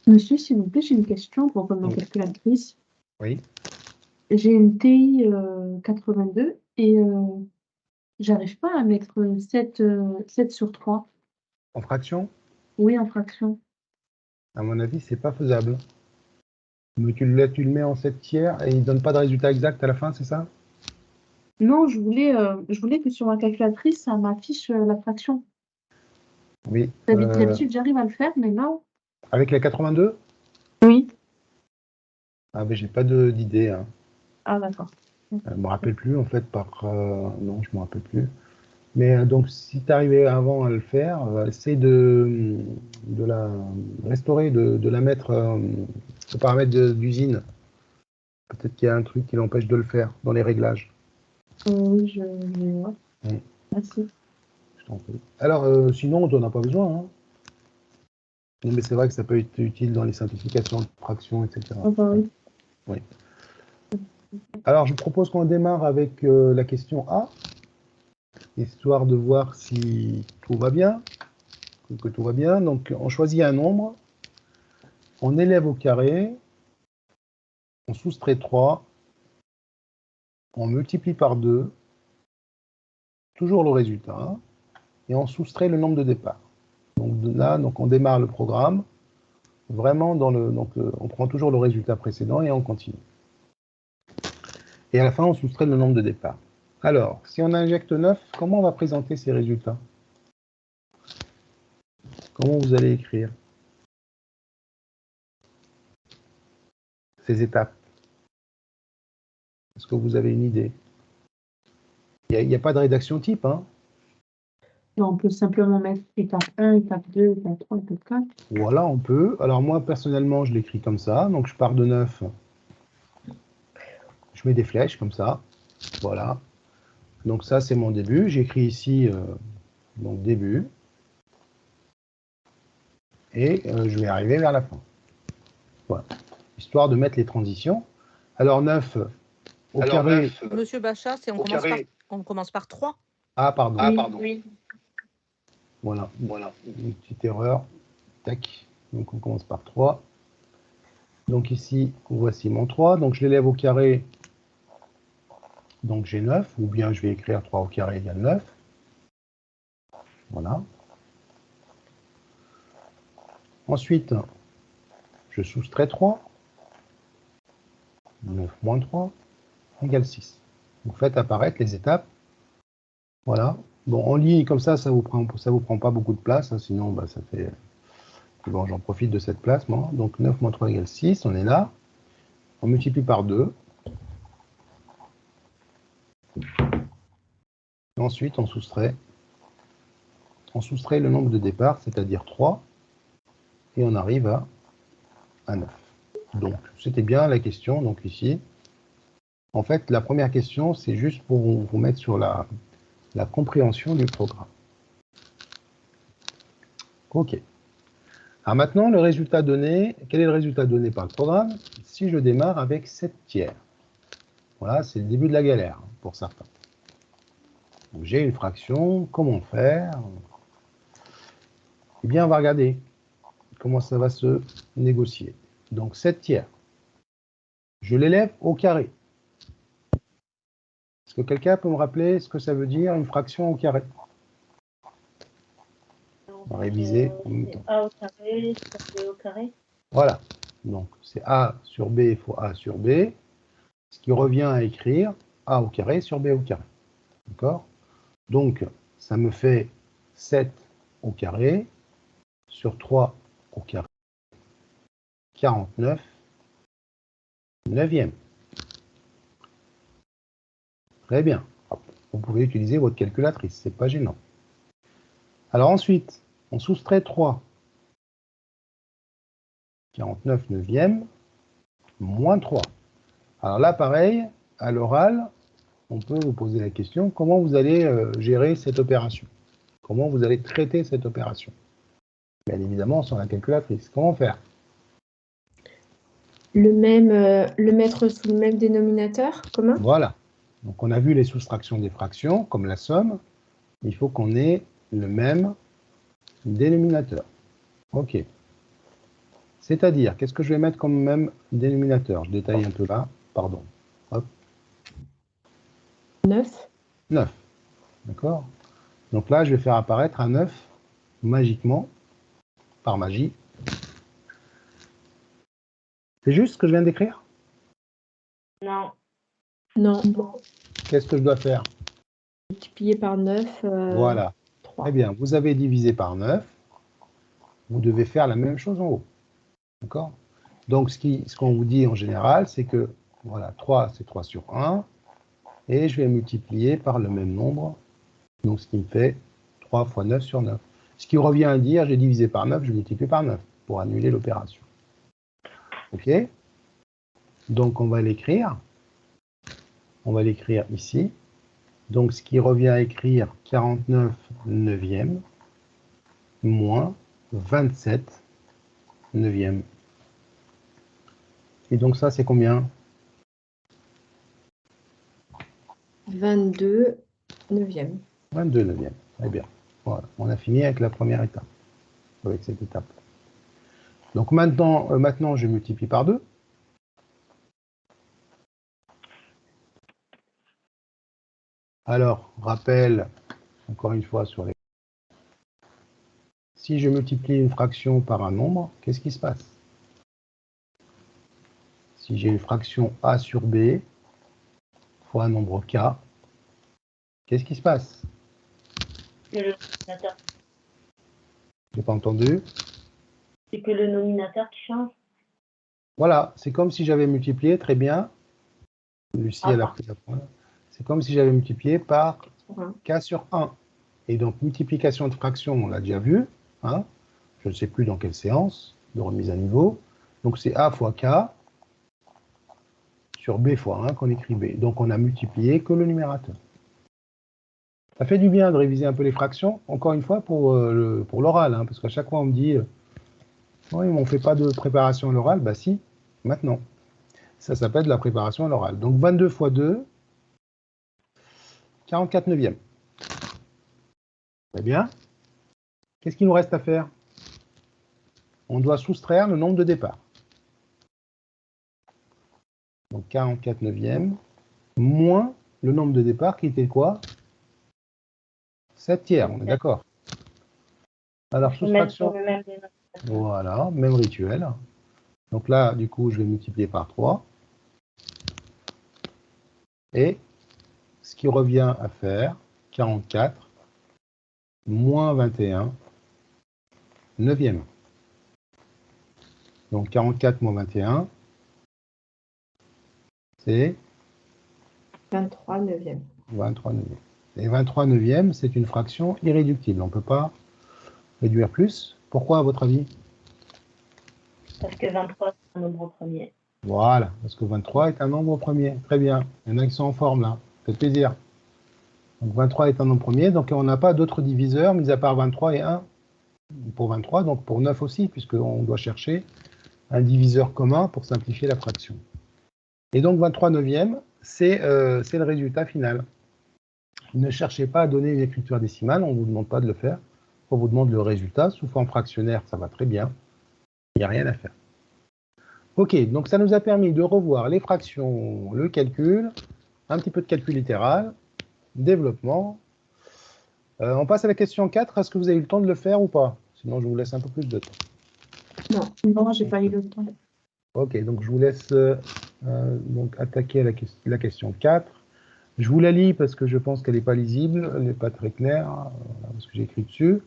Monsieur, s'il vous plaît, j'ai une question pour ma calculatrice. Oui. J'ai une TI 82 et j'arrive pas à mettre 7 sur 3. En fraction? Oui, en fraction. À mon avis, c'est pas faisable. Mais tu le mets en 7 tiers et il ne donne pas de résultat exact à la fin, c'est ça? Non, je voulais que sur ma calculatrice, ça m'affiche la fraction. Oui. D'habitude, j'arrive à le faire, mais non. Avec la 82? Oui. Ah, mais j'ai pas d'idée. Hein. Ah, d'accord. Je me rappelle plus, en fait, non, je me rappelle plus. Mais donc, si tu arrivais avant à le faire, essaye de la restaurer, de la mettre au paramètre d'usine. Peut-être qu'il y a un truc qui l'empêche de le faire dans les réglages. Oui, je vais voir. Merci. Je t'en prie. Alors, sinon, tu n'en as pas besoin. Hein. Non, mais c'est vrai que ça peut être utile dans les simplifications de fractions, etc. Ah, bah oui. Oui. Alors, je propose qu'on démarre avec la question A, histoire de voir si tout va bien, que tout va bien. Donc, on choisit un nombre, on élève au carré, on soustrait 3, on multiplie par 2, toujours le résultat, et on soustrait le nombre de départ. Donc là, on démarre le programme, vraiment on prend toujours le résultat précédent et on continue. Et à la fin, on soustrait le nombre de départ. Alors, si on injecte 9, comment on va présenter ces résultats? Comment vous allez écrire ces étapes? Est-ce que vous avez une idée? Il n'y a pas de rédaction type, hein? Non, on peut simplement mettre étape 1, étape 2, étape 3, étape 4. Voilà, on peut. Alors moi, personnellement, je l'écris comme ça. Donc je pars de 9. Je mets des flèches comme ça. Voilà. Donc ça, c'est mon début. J'écris ici, donc début. Et je vais arriver vers la fin. Voilà. Histoire de mettre les transitions. Alors 9 au carré. Monsieur Bachat, on commence par 3. Ah, pardon. Ah, pardon. Oui. Voilà. Une petite erreur. Tac. Donc on commence par 3. Donc ici, voici mon 3. Donc je l'élève au carré. Donc j'ai 9. Ou bien je vais écrire 3 au carré égale 9. Voilà. Ensuite, je soustrais 3. 9 moins 3 égale 6. Vous faites apparaître les étapes. Voilà. Bon, en ligne, comme ça vous prend pas beaucoup de place. Hein, sinon, bah, ça fait... Bon, j'en profite de cette place, moi. Donc 9 moins 3 égale 6. On est là. On multiplie par 2. Et ensuite, on soustrait le nombre de départ, c'est-à-dire 3. Et on arrive à 9. Donc, c'était bien la question. Donc ici, en fait, la première question, c'est juste pour vous mettre sur la compréhension du programme. OK. Alors maintenant, le résultat donné, quel est le résultat donné par le programme? Si je démarre avec 7 tiers. Voilà, c'est le début de la galère pour certains. J'ai une fraction, comment faire? Eh bien, on va regarder comment ça va se négocier. Donc 7 tiers. Je l'élève au carré. Est-ce que quelqu'un peut me rappeler ce que ça veut dire une fraction au carré? On va réviser. A au carré sur B au carré. Voilà. Donc c'est A sur B fois A sur B. Ce qui revient à écrire A au carré sur B au carré. D'accord? Donc ça me fait 7 au carré sur 3 au carré. 49 neuvième. Très bien. Vous pouvez utiliser votre calculatrice, c'est pas gênant. Alors ensuite, on soustrait 3. 49 neuvième moins 3. Alors là, pareil, à l'oral, on peut vous poser la question, comment vous allez gérer cette opération? Comment vous allez traiter cette opération? Bien évidemment, sur la calculatrice. Comment faire? Le mettre sous le même dénominateur commun? Voilà. Donc on a vu les soustractions des fractions, comme la somme. Il faut qu'on ait le même dénominateur. OK. C'est-à-dire, qu'est-ce que je vais mettre comme même dénominateur? Je détaille un peu là. Pardon. Hop. 9. 9. D'accord? Donc là, je vais faire apparaître un 9 magiquement, par magie. C'est juste ce que je viens d'écrire? Non. Non. Qu'est-ce que je dois faire? Multiplié par 9. Voilà. 3. Très bien. Vous avez divisé par 9. Vous devez faire la même chose en haut. D'accord? Donc, ce qu'on vous dit en général, c'est que, voilà, 3, c'est 3 sur 1. Et je vais multiplier par le même nombre. Donc, ce qui me fait 3 fois 9 sur 9. Ce qui revient à dire, j'ai divisé par 9, je multiplie par 9 pour annuler l'opération. OK? Donc, on va l'écrire. On va l'écrire ici. Donc, ce qui revient à écrire 49 neuvièmes moins 27 neuvièmes. Et donc, ça, c'est combien? 22 neuvièmes. 22 neuvièmes. Très bien. Voilà. On a fini avec la première étape, avec cette étape. Donc, maintenant, je multiplie par 2. Alors, rappel, encore une fois, sur les... Si je multiplie une fraction par un nombre, qu'est-ce qui se passe? Si j'ai une fraction A sur B fois un nombre K, qu'est-ce qui se passe? Que le nominateur. J'ai pas entendu. C'est que le nominateur qui change. Voilà, c'est comme si j'avais multiplié, très bien. Lucie, elle a pris la point. C'est comme si j'avais multiplié par K sur 1. Et donc, multiplication de fractions, on l'a déjà vu. Hein, je ne sais plus dans quelle séance de remise à niveau. Donc, c'est A fois K sur B fois 1 qu'on écrit B. Donc, on a multiplié que le numérateur. Ça fait du bien de réviser un peu les fractions, encore une fois, pour l'oral. Hein, parce qu'à chaque fois, on me dit oui, mais on ne fait pas de préparation à l'oral. Bah si, maintenant. Ça s'appelle de la préparation à l'oral. Donc, 22 fois 2, 44 neuvièmes. Très bien. Qu'est-ce qu'il nous reste à faire? On doit soustraire le nombre de départ. Donc 44 neuvièmes, moins le nombre de départ qui était quoi? 7 tiers, on est d'accord. Alors, soustraction. Voilà, même rituel. Donc là, du coup, je vais multiplier par 3. Et ce qui revient à faire 44 moins 21 neuvième. Donc 44 moins 21, c'est 23 neuvièmes. 23 neuvièmes. Et 23 neuvièmes, c'est une fraction irréductible. On ne peut pas réduire plus. Pourquoi, à votre avis? Parce que 23, c'est un nombre premier. Voilà, parce que 23 est un nombre premier. Très bien. Il y en a qui sont en forme, là. Ça fait plaisir. Donc 23 est un nombre premier, donc on n'a pas d'autres diviseurs, mis à part 23 et 1 pour 23, donc pour 9 aussi, puisqu'on doit chercher un diviseur commun pour simplifier la fraction. Et donc 23 neuvièmes, c'est le résultat final. Ne cherchez pas à donner une écriture décimale, on ne vous demande pas de le faire. On vous demande le résultat. Sous forme fractionnaire, ça va très bien. Il n'y a rien à faire. Ok, donc ça nous a permis de revoir les fractions, le calcul, un petit peu de calcul littéral, développement. On passe à la question 4. Est-ce que vous avez eu le temps de le faire ou pas? Sinon, je vous laisse un peu plus de temps. Non, j'ai pas eu le temps. Ok, donc je vous laisse donc attaquer la question 4. Je vous la lis parce que je pense qu'elle n'est pas lisible, elle n'est pas très claire, parce que j'ai écrit dessus.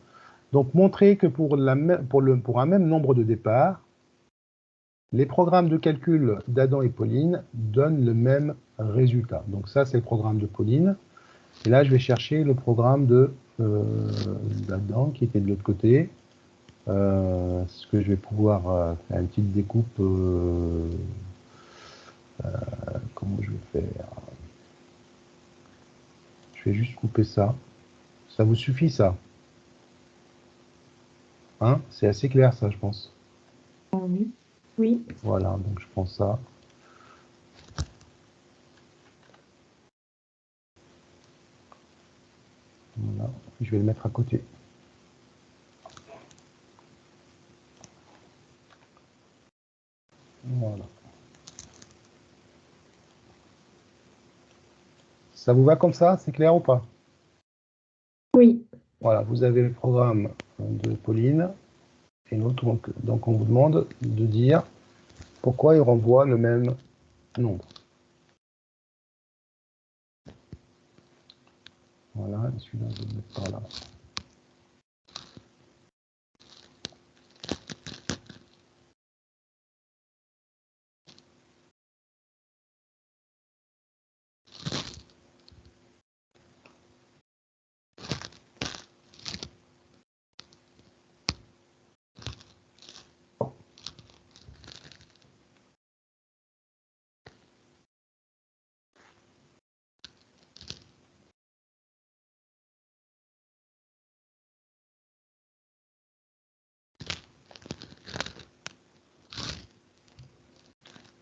Donc, montrer que pour un même nombre de départs, les programmes de calcul d'Adam et Pauline donnent le même résultat. Donc ça, c'est le programme de Pauline. Et là, je vais chercher le programme d'Adam qui était de l'autre côté. Ce que je vais pouvoir faire une petite découpe. Comment je vais faire? Je vais juste couper ça. Ça vous suffit, ça? Hein? C'est assez clair, ça, je pense. Oui. Oui. Voilà, donc je prends ça. Voilà, je vais le mettre à côté. Voilà. Ça vous va comme ça? C'est clair ou pas? Oui. Voilà, vous avez le programme de Pauline et l'autre. Donc on vous demande de dire pourquoi il renvoie le même nombre. Voilà, celui-là, je vais le mettre par là.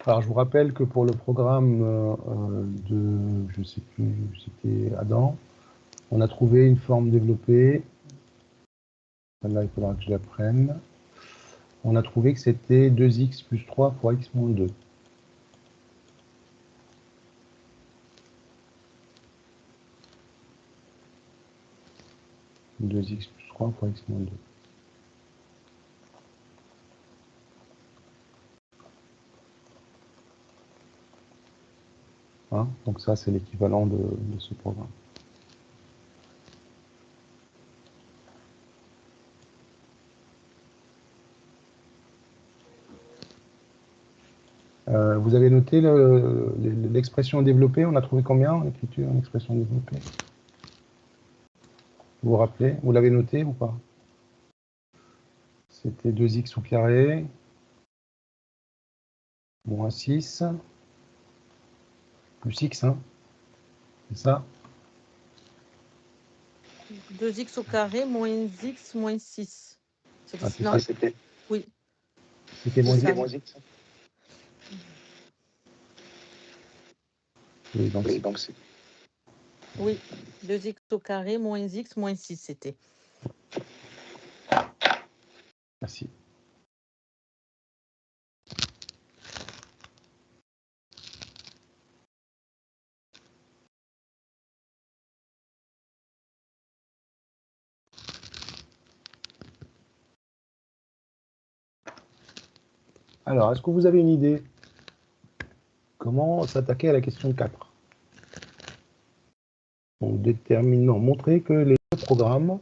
Alors, je vous rappelle que pour le programme de, je ne sais plus, c'était Adam, on a trouvé une forme développée. Celle-là, il faudra que je la prenne. On a trouvé que c'était 2x plus 3 fois x moins 2. « 2x plus 3 fois x moins 2. » Hein, donc ça, c'est l'équivalent de ce programme. Vous avez noté l'expression développée, on a trouvé combien en écriture, en expression développée? Vous vous rappelez? Vous l'avez noté ou pas? C'était 2x au carré, moins 6, plus x, hein? C'est ça? 2x au carré moins x moins 6. C'était oui. C'était moins x. Oui, donc c'est... Oui, 2x au carré moins x moins 6, c'était. Merci. Alors, est-ce que vous avez une idée comment s'attaquer à la question 4? Donc, déterminant, montrer que les deux programmes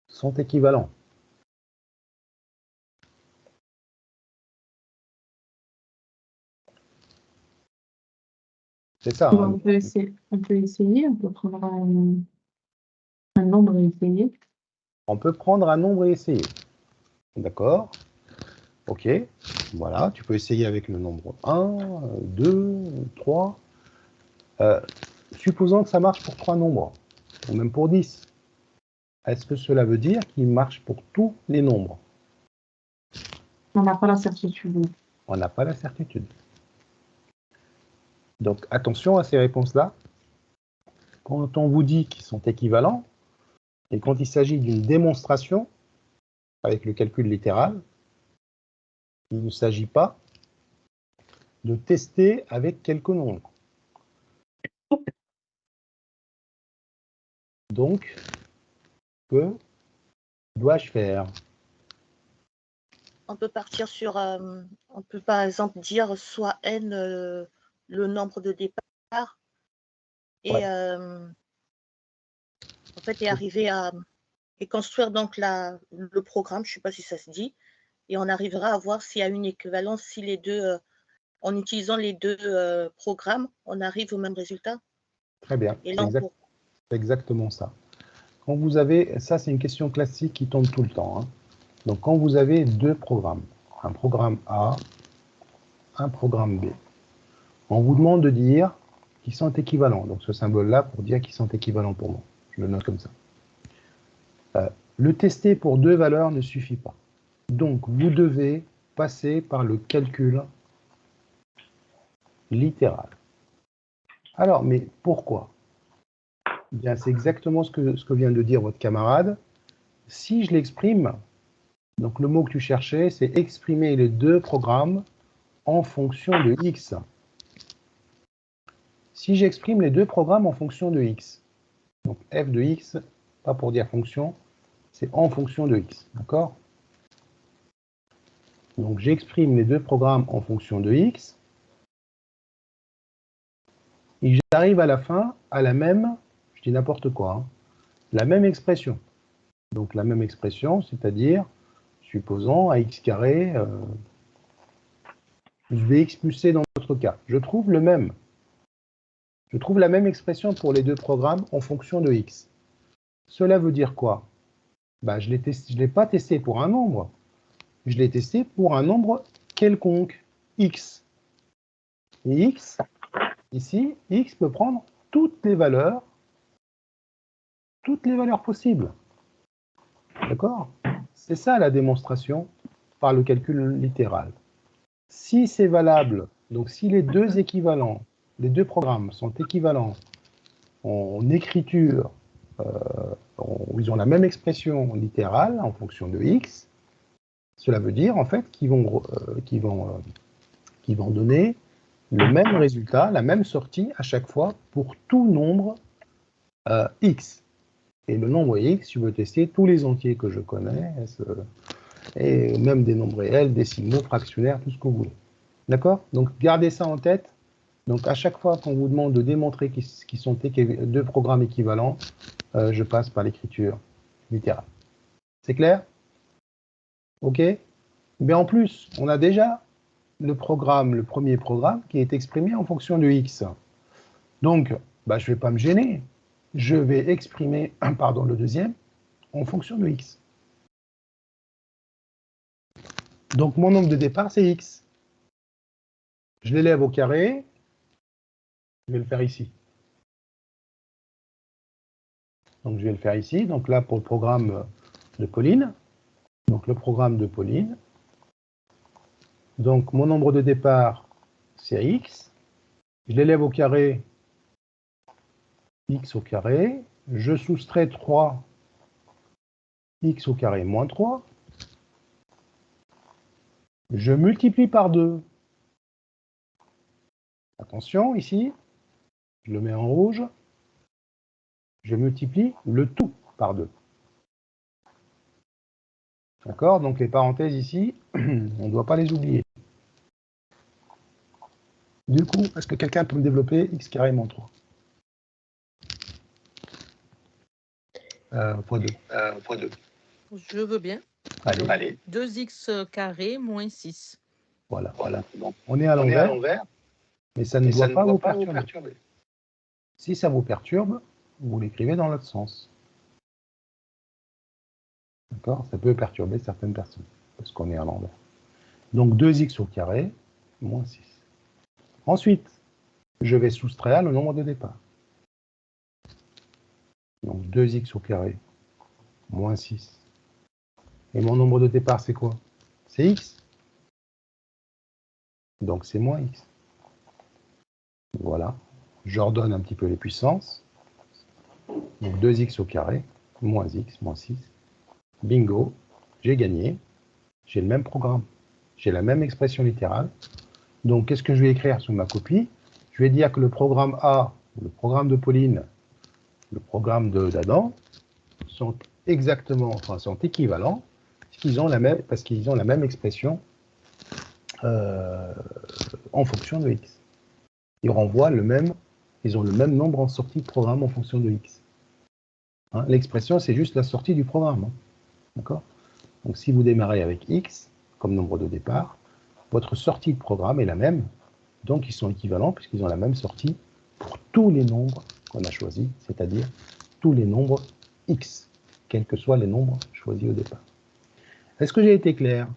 sont équivalents. C'est ça. Hein. On peut essayer, on peut prendre un nombre et essayer. On peut prendre un nombre et essayer. D'accord. Ok. Voilà, tu peux essayer avec le nombre 1, 2, 3. Supposons que ça marche pour 3 nombres, ou même pour 10. Est-ce que cela veut dire qu'il marche pour tous les nombres? On n'a pas la certitude. On n'a pas la certitude. Donc, attention à ces réponses-là. Quand on vous dit qu'ils sont équivalents, et quand il s'agit d'une démonstration, avec le calcul littéral, il ne s'agit pas de tester avec quelques nombres. Donc, que dois-je faire? On peut partir sur, on peut par exemple dire soit n le nombre de départ et Ouais. en fait et arriver à et construire donc le programme, je ne sais pas si ça se dit, et on arrivera à voir s'il y a une équivalence, si les deux, en utilisant les deux programmes, on arrive au même résultat. Très bien, et là, c'est exactement ça. Quand vous avez, ça c'est une question classique qui tombe tout le temps. Hein. Donc quand vous avez deux programmes, un programme A, un programme B, on vous demande de dire qu'ils sont équivalents. Donc ce symbole-là pour dire qu'ils sont équivalents pour moi. Je le note comme ça. Le tester pour deux valeurs ne suffit pas. Donc vous devez passer par le calcul littéral. Alors, mais pourquoi? Bien, c'est exactement ce que vient de dire votre camarade. Si je l'exprime, donc le mot que tu cherchais, c'est exprimer les deux programmes en fonction de x. Si j'exprime les deux programmes en fonction de x, donc f de x, pas pour dire fonction, c'est en fonction de x, d'accord? Donc j'exprime les deux programmes en fonction de x, et j'arrive à la fin à la même, je dis n'importe quoi, hein, la même expression. Donc la même expression, c'est-à-dire, supposons à x carré plus bx plus c dans notre cas. Je trouve le même. Je trouve la même expression pour les deux programmes en fonction de x. Cela veut dire quoi? Ben, je ne l'ai pas testé pour un nombre. Je l'ai testé pour un nombre quelconque, x. Et x, ici, x peut prendre toutes les valeurs possibles. D'accord? C'est ça la démonstration par le calcul littéral. Si c'est valable, donc si les deux équivalents, les deux programmes sont équivalents en écriture, où ils ont la même expression littérale en fonction de x, cela veut dire en fait qu'ils vont donner le même résultat, la même sortie à chaque fois pour tout nombre x. Et le nombre x, je veux tester tous les entiers que je connais, et même des nombres réels, décimaux, fractionnaires, tout ce que vous voulez. D'accord? Donc gardez ça en tête. Donc à chaque fois qu'on vous demande de démontrer qu'ils sont deux programmes équivalents, je passe par l'écriture littérale. C'est clair? OK? Mais en plus, on a déjà le premier programme qui est exprimé en fonction de x. Donc, je ne vais pas me gêner. Je vais exprimer, le deuxième en fonction de x. Donc, mon nombre de départ, c'est x. Je l'élève au carré. Je vais le faire ici. Donc, je vais le faire ici. Donc là, pour le programme de Pauline. Donc, le programme de Pauline. Donc, mon nombre de départ, c'est x. Je l'élève au carré, x au carré. Je soustrais 3, x au carré moins 3. Je multiplie par 2. Attention, ici, je le mets en rouge. Je multiplie le tout par 2. D'accord? Donc les parenthèses ici, on ne doit pas les oublier. Du coup, est-ce que quelqu'un peut me développer x carré moins 3 fois 2. Je veux bien. Allez. 2x carré moins 6. Voilà. Donc, on est à l'envers, mais ça ne doit pas vous perturber. Si ça vous perturbe, vous l'écrivez dans l'autre sens. D'accord? Ça peut perturber certaines personnes, parce qu'on est à l'envers. Donc 2x au carré, moins 6. Ensuite, je vais soustraire le nombre de départ. Donc 2x au carré, moins 6. Et mon nombre de départ, c'est quoi? C'est x. Donc c'est moins x. Voilà. J'ordonne un petit peu les puissances. Donc 2x au carré, moins x, moins 6. Bingo, j'ai gagné. J'ai le même programme. J'ai la même expression littérale. Donc qu'est-ce que je vais écrire sur ma copie? Je vais dire que le programme A, le programme de Pauline, le programme d'Adam, sont équivalents, parce qu'ils ont la même expression en fonction de x. Ils ont le même nombre en sortie de programme en fonction de x. Hein, l'expression, c'est juste la sortie du programme. Hein. D'accord? Donc si vous démarrez avec x comme nombre de départ, votre sortie de programme est la même. Donc ils sont équivalents puisqu'ils ont la même sortie pour tous les nombres qu'on a choisis, c'est-à-dire tous les nombres x, quels que soient les nombres choisis au départ. Est-ce que j'ai été clair?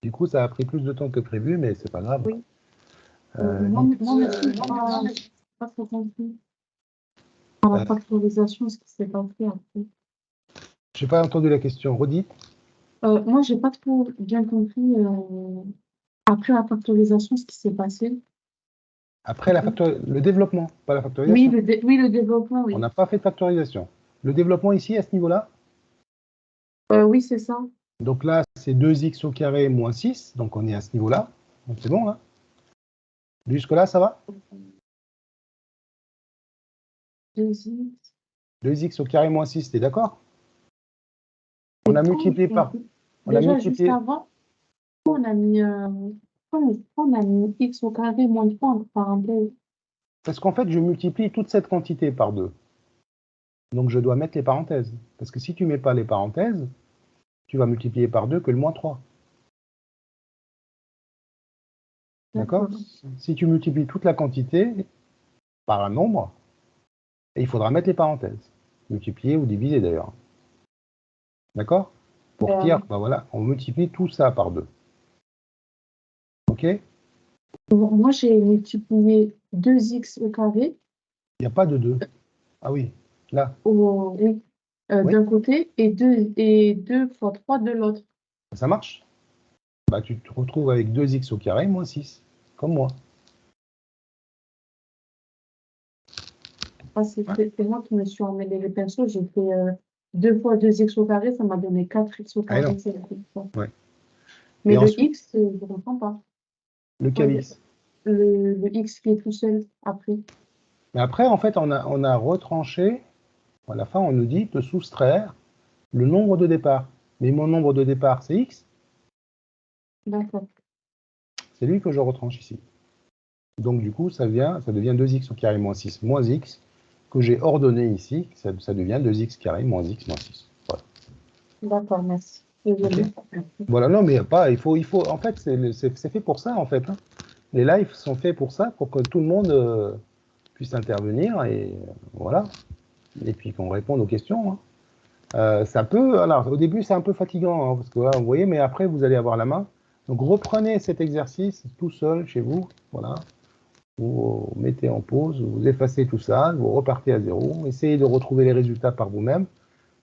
Du coup, ça a pris plus de temps que prévu, mais c'est pas grave. Oui. Moi, je pas trop compris. Par la factorisation, ce qui s'est passé après. Je n'ai pas entendu la question. Redites. Moi, je n'ai pas trop bien compris après la factorisation, ce qui s'est passé. Après le développement, pas la factorisation. Oui, le développement, oui. On n'a pas fait de factorisation. Le développement ici, à ce niveau-là? Oui, c'est ça. Donc là, c'est 2x au carré moins 6. Donc on est à ce niveau-là. Donc c'est bon, là? Jusque-là, ça va? 2x au carré moins 6, t'es d'accord? On a multiplié par... Déjà, juste avant, on a mis x au carré moins 3 entre parenthèses. Parce qu'en fait, je multiplie toute cette quantité par 2. Donc je dois mettre les parenthèses. Parce que si tu ne mets pas les parenthèses, tu vas multiplier par 2 que le moins 3. D'accord? Si tu multiplies toute la quantité par un nombre, il faudra mettre les parenthèses. Multiplier ou diviser d'ailleurs. D'accord? Pour dire, voilà, on multiplie tout ça par 2. OK? Moi, j'ai multiplié 2x au carré. Il n'y a pas de 2. Ah oui, là. Oui. D'un côté et 2 fois 3 de l'autre. Ça marche? bah, tu te retrouves avec 2x au carré moins 6, comme moi. Ah, c'est moi qui me suis emmêlé les pinceaux. J'ai fait 2 fois 2x au carré, ça m'a donné 4x au carré. Ouais. Mais le x, je ne comprends pas. Lequel x? Le x qui est tout seul après. Mais après, en fait, on a retranché. À la fin, on nous dit de soustraire le nombre de départ. Mais mon nombre de départ, c'est x. D'accord. C'est lui que je retranche ici. Donc, du coup, ça devient 2x au carré moins 6 moins x, que j'ai ordonné ici. Ça devient 2x carré moins x moins 6. Voilà. D'accord, merci. Okay. Voilà, non, mais pas. Il faut. En fait, c'est fait pour ça, en fait. Hein. Les lives sont faits pour ça, pour que tout le monde puisse intervenir et voilà. Et puis qu'on réponde aux questions. Hein. Ça peut. Alors, au début, c'est un peu fatigant, hein, parce que voilà, vous voyez, mais après, vous allez avoir la main. Donc, reprenez cet exercice tout seul chez vous. Voilà. Vous mettez en pause, vous effacez tout ça, vous repartez à zéro. Essayez de retrouver les résultats par vous-même.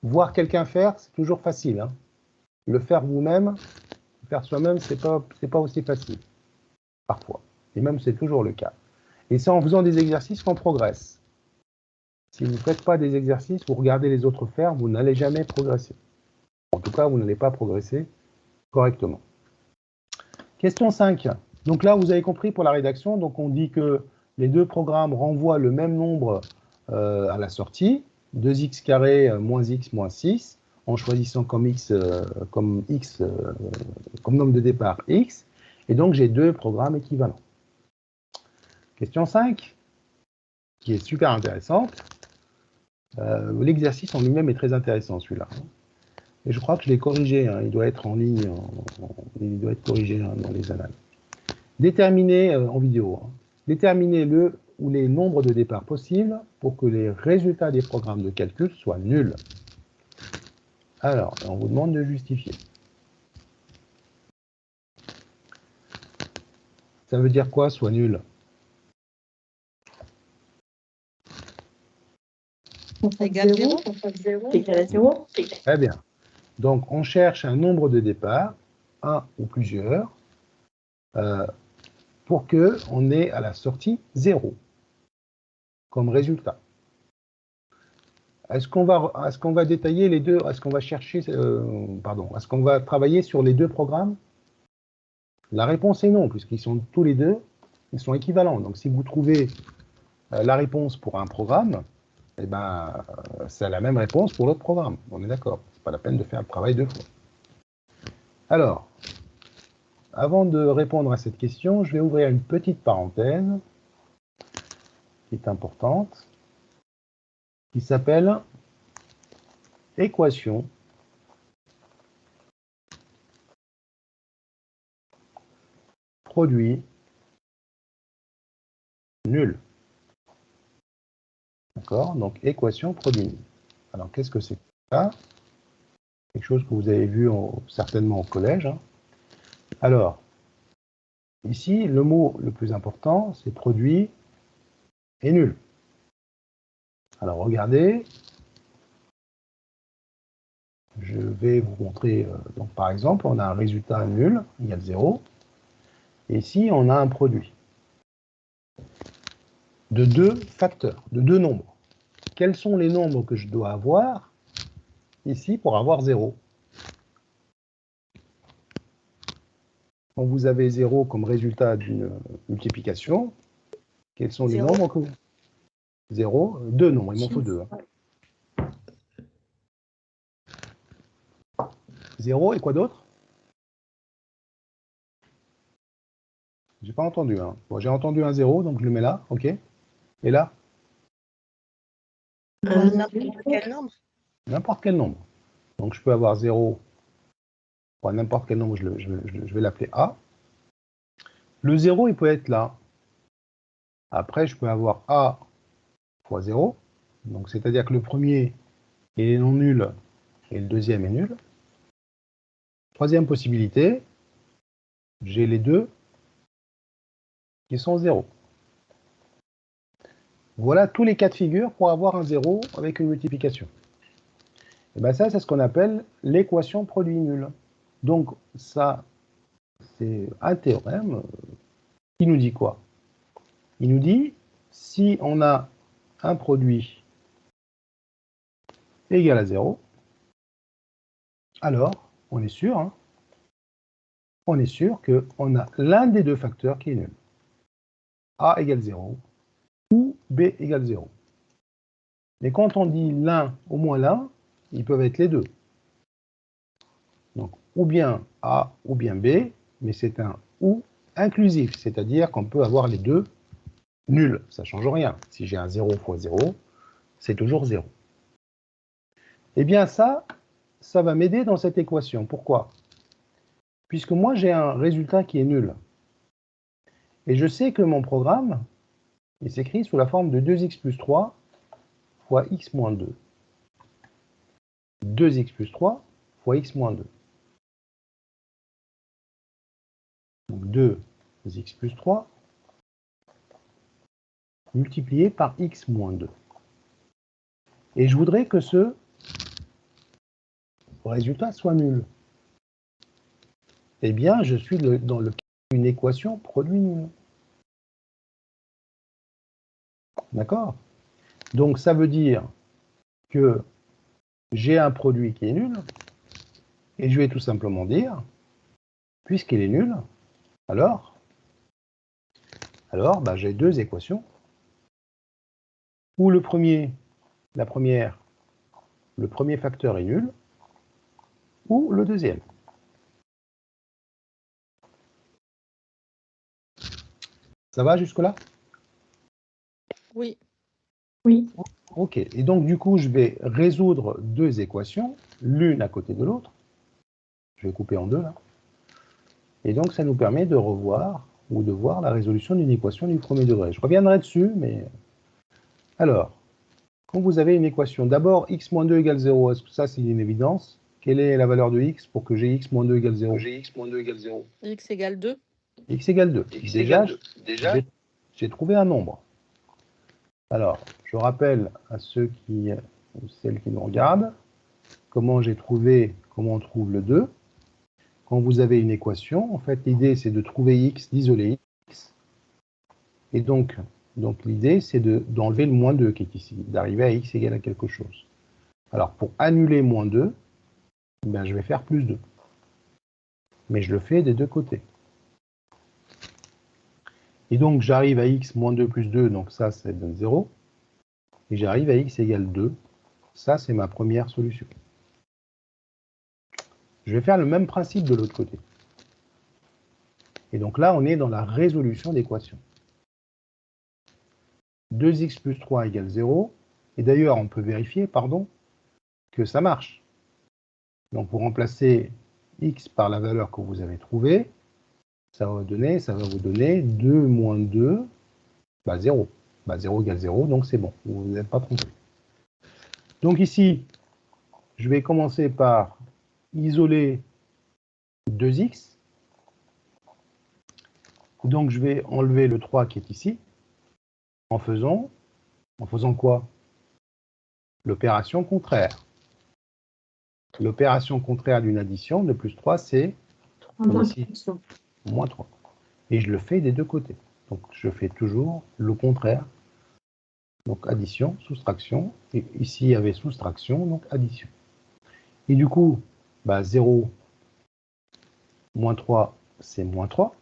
Voir quelqu'un faire, c'est toujours facile. Hein. Le faire vous-même, faire soi-même, c'est pas aussi facile. Parfois. Et même, c'est toujours le cas. Et c'est en faisant des exercices qu'on progresse. Si vous ne faites pas des exercices, vous regardez les autres faire, vous n'allez jamais progresser. En tout cas, vous n'allez pas progresser correctement. Question 5. Donc là, vous avez compris pour la rédaction. Donc on dit que les deux programmes renvoient le même nombre à la sortie, 2x carré moins x moins 6, en choisissant comme nombre de départ x. Et donc j'ai deux programmes équivalents. Question 5, qui est super intéressante. L'exercice en lui-même est très intéressant, celui-là. Et je crois que je l'ai corrigé. Hein, il doit être en ligne, il doit être corrigé hein, dans les annales. Déterminer en vidéo. Hein, déterminer le ou les nombres de départ possibles pour que les résultats des programmes de calcul soient nuls. Alors, on vous demande de justifier. Ça veut dire quoi, soit nul? Égal 0. Égal à 0. Très bien. Donc, on cherche un nombre de départ, un ou plusieurs, pour qu'on ait à la sortie 0 comme résultat. Est-ce qu'on va détailler les deux? Est-ce qu'on va chercher, est-ce qu'on va travailler sur les deux programmes? La réponse est non, puisqu'ils sont tous les deux, ils sont équivalents. Donc, si vous trouvez la réponse pour un programme, eh ben, c'est la même réponse pour l'autre programme. On est d'accord. C'est pas la peine de faire le travail deux fois. Alors, avant de répondre à cette question, je vais ouvrir une petite parenthèse qui est importante, qui s'appelle équation produit nul. D'accord? Donc, équation produit nul. Alors, qu'est-ce que c'est que ça? Quelque chose que vous avez vu certainement au collège. Hein. Alors, ici, le mot le plus important, c'est produit et nul. Alors, regardez. Je vais vous montrer, donc par exemple, on a un résultat nul, égale 0. Et ici, on a un produit de deux facteurs, de deux nombres. Quels sont les nombres que je dois avoir ici pour avoir 0? Quand vous avez 0 comme résultat d'une multiplication, quels sont les nombres que vous... 0, deux nombres, il m'en faut deux. Hein. 0 et quoi d'autre? J'ai pas entendu. Hein. Bon, j'ai entendu un 0, donc je le mets là, ok. Et là? N'importe quel nombre. N'importe quel nombre. Donc je peux avoir 0, pour n'importe quel nombre, je vais l'appeler A. Le 0, il peut être là. Après, je peux avoir A fois 0. Donc c'est-à-dire que le premier est non nul et le deuxième est nul. Troisième possibilité, j'ai les deux qui sont 0. Voilà tous les cas de figure pour avoir un 0 avec une multiplication. Et bien ça, c'est ce qu'on appelle l'équation produit nul. Donc ça, c'est un théorème qui nous dit quoi? Il nous dit, si on a un produit égal à 0, alors on est sûr, hein, on est sûr qu'on a l'un des deux facteurs qui est nul. A égale 0 ou B égale 0. Mais quand on dit l'un, au moins l'un, ils peuvent être les deux. Donc, ou bien A ou bien B, mais c'est un ou inclusif, c'est-à-dire qu'on peut avoir les deux nuls. Ça ne change rien. Si j'ai un 0 fois 0, c'est toujours 0. Eh bien, ça va m'aider dans cette équation. Pourquoi? Puisque moi, j'ai un résultat qui est nul. Et je sais que mon programme, il s'écrit sous la forme de 2x plus 3 fois x moins 2. 2x plus 3 fois x moins 2. Donc 2x plus 3 multiplié par x moins 2. Et je voudrais que ce résultat soit nul. Eh bien, je suis dans une équation produit nul. D'accord? Donc, ça veut dire que j'ai un produit qui est nul, et je vais tout simplement dire, puisqu'il est nul, alors j'ai deux équations, où le premier facteur est nul, ou le deuxième. Ça va jusque-là? Oui. Oui. Ok, et donc du coup, je vais résoudre deux équations, l'une à côté de l'autre. Je vais couper en deux, là. Et donc, ça nous permet de revoir ou de voir la résolution d'une équation du premier degré. Je reviendrai dessus, mais... Alors, quand vous avez une équation, d'abord, x moins 2 égale 0, est-ce que ça, c'est une évidence? Quelle est la valeur de x pour que j'ai x moins 2 égale 0? X égale 2. X égale 2. Déjà, j'ai trouvé un nombre. Alors, je rappelle à ceux ou celles qui nous regardent, comment on trouve le 2. Quand vous avez une équation, en fait, l'idée, c'est de trouver x, d'isoler x. Et donc l'idée, c'est d'enlever le moins 2 qui est ici, d'arriver à x égale à quelque chose. Alors, pour annuler moins 2, ben, je vais faire plus 2. Mais je le fais des deux côtés. Et donc, j'arrive à x moins 2 plus 2, donc ça donne 0. Et j'arrive à x égale 2. Ça, c'est ma première solution. Je vais faire le même principe de l'autre côté. Et donc là, on est dans la résolution d'équation. 2x plus 3 égale 0. Et d'ailleurs, on peut vérifier, que ça marche. Donc, vous remplacez x par la valeur que vous avez trouvée. Ça va vous donner 2 moins 2, 0. 0 égale 0, donc c'est bon. Vous ne vous êtes pas trompé. Donc ici, je vais commencer par isoler 2x. Donc, je vais enlever le 3 qui est ici, en faisant quoi? L'opération contraire. L'opération contraire d'une addition de plus 3, c'est moins 3. Et je le fais des deux côtés. Donc, je fais toujours le contraire. Donc, addition, soustraction. Et ici, il y avait soustraction, donc addition. Et du coup, 0 moins 3, c'est moins 3.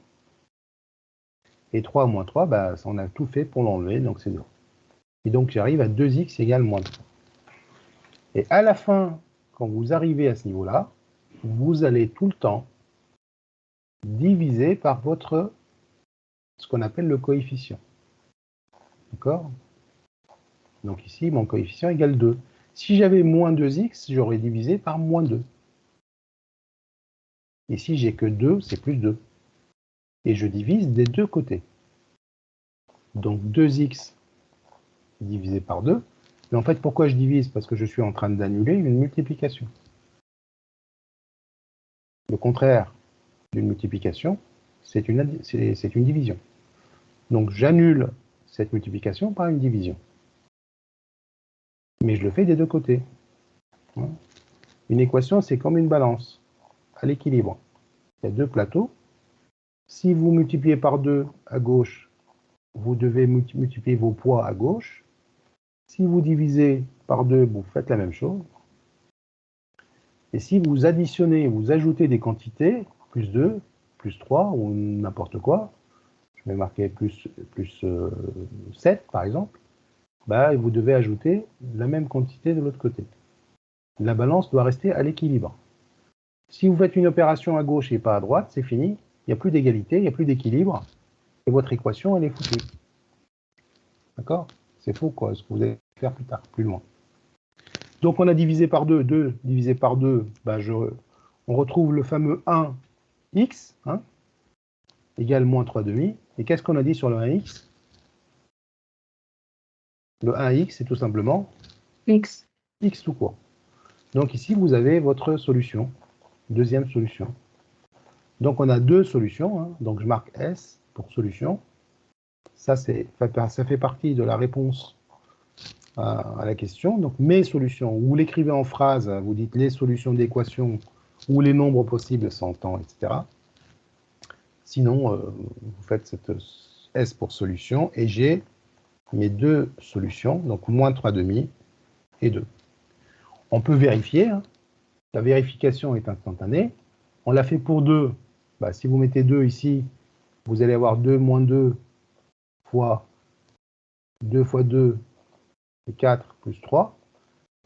Et 3 moins 3, on a tout fait pour l'enlever, donc c'est 0. Et donc, j'arrive à 2x égale moins 3. Et à la fin, quand vous arrivez à ce niveau-là, vous allez tout le temps diviser par ce qu'on appelle le coefficient. D'accord? Donc ici, mon coefficient égale 2. Si j'avais moins 2x, j'aurais divisé par moins 2. Et si j'ai que 2, c'est plus 2. Et je divise des deux côtés. Donc 2x divisé par 2. Mais en fait, pourquoi je divise? Parce que je suis en train d'annuler une multiplication. Le contraire d'une multiplication, c'est une division. Donc j'annule cette multiplication par une division. Mais je le fais des deux côtés. Une équation, c'est comme une balance à l'équilibre. Il y a deux plateaux, Si vous multipliez par 2 à gauche, vous devez multiplier vos poids à gauche. Si vous divisez par 2, vous faites la même chose. Et si vous additionnez, vous ajoutez des quantités, plus 2, plus 3 ou n'importe quoi, je vais marquer plus 7 par exemple, bah, vous devez ajouter la même quantité de l'autre côté. La balance doit rester à l'équilibre. Si vous faites une opération à gauche et pas à droite, c'est fini, il n'y a plus d'égalité, il n'y a plus d'équilibre, et votre équation, elle est foutue. D'accord? C'est faux, quoi, ce que vous allez faire plus tard, plus loin. Donc on a divisé par 2, 2 divisé par 2, bah, on retrouve le fameux 1x, hein, égale moins 3,5. Et qu'est-ce qu'on a dit sur le 1x? Le 1x, c'est tout simplement X. x tout court. Donc ici, vous avez votre solution, deuxième solution. Donc on a deux solutions, hein. Donc je marque S pour solution. Ça fait partie de la réponse à la question. Donc mes solutions, vous l'écrivez en phrase, vous dites les solutions d'équation ou les nombres possibles sans temps, etc. Sinon, vous faites cette S pour solution et j'ai mes deux solutions, donc moins 3,5 et 2. On peut vérifier, hein. La vérification est instantanée. On l'a fait pour 2. Bah, si vous mettez 2 ici, vous allez avoir 2 moins 2 fois 2 fois 2, et 4 plus 3.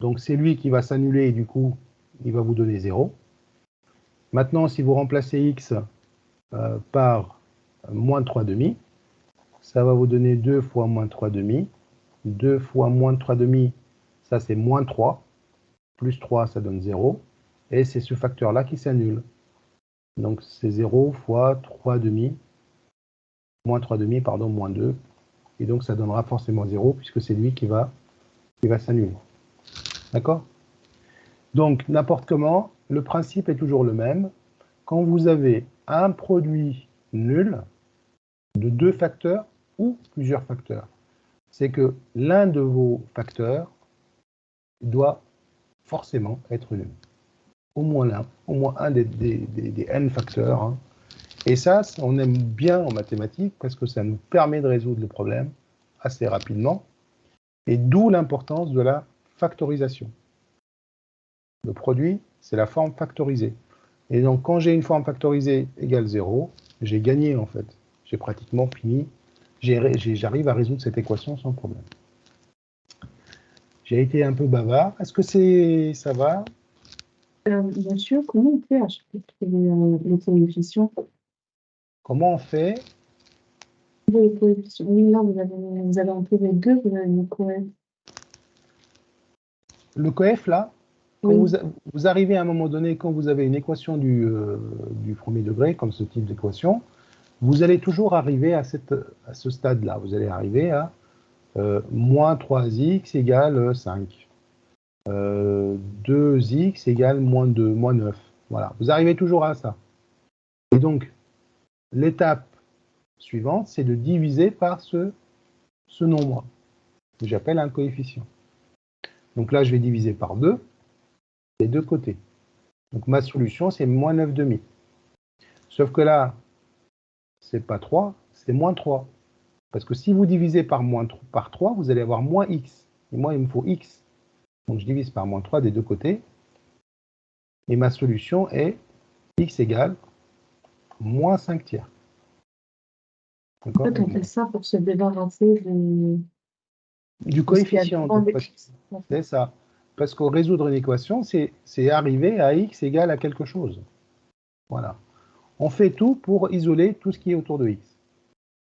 Donc c'est lui qui va s'annuler et du coup, il va vous donner 0. Maintenant, si vous remplacez x par moins 3,5, ça va vous donner 2 fois moins 3,5. 2 fois moins 3,5, ça c'est moins 3. Plus 3, ça donne 0. Et c'est ce facteur-là qui s'annule. Donc c'est 0 fois 3,5, moins 3,5, pardon, moins 2. Et donc ça donnera forcément 0 puisque c'est lui qui va s'annuler. D'accord? Donc n'importe comment, le principe est toujours le même. Quand vous avez un produit nul de deux facteurs ou plusieurs facteurs, c'est que l'un de vos facteurs doit forcément être nul. Au moins l'un, au moins un des n facteurs. Hein. Et ça, on aime bien en mathématiques parce que ça nous permet de résoudre le problème assez rapidement. Et d'où l'importance de la factorisation. Le produit, c'est la forme factorisée. Et donc, quand j'ai une forme factorisée égale 0, j'ai gagné en fait. J'ai pratiquement fini. J'arrive à résoudre cette équation sans problème. J'ai été un peu bavard. Est-ce que ça va? Bien sûr, comment on fait à chaque les coefficients? Comment on fait? Les coefficients. Oui, là, vous avez entouré deux, vous avez mis coef. Le coef, là, quand Oui. vous arrivez à un moment donné, quand vous avez une équation du premier degré, comme ce type d'équation, vous allez toujours arriver à ce stade-là. Vous allez arriver à moins 3x égale 5. 2x égale moins 2, moins 9. Voilà, vous arrivez toujours à ça. Et donc, l'étape suivante, c'est de diviser par ce nombre, que j'appelle un coefficient. Donc là, je vais diviser par 2, les deux côtés. Donc ma solution, c'est moins 9,5. Sauf que là, c'est pas 3, c'est moins 3. Parce que si vous divisez par 3, vous allez avoir moins x. Et moi, il me faut x. Donc je divise par moins 3 des deux côtés. Et ma solution est x égale moins 5 tiers. En fait, on fait ça pour se débarrasser du coefficient. C'est ça. Parce que résoudre une équation, c'est arriver à x égale à quelque chose. Voilà. On fait tout pour isoler tout ce qui est autour de x.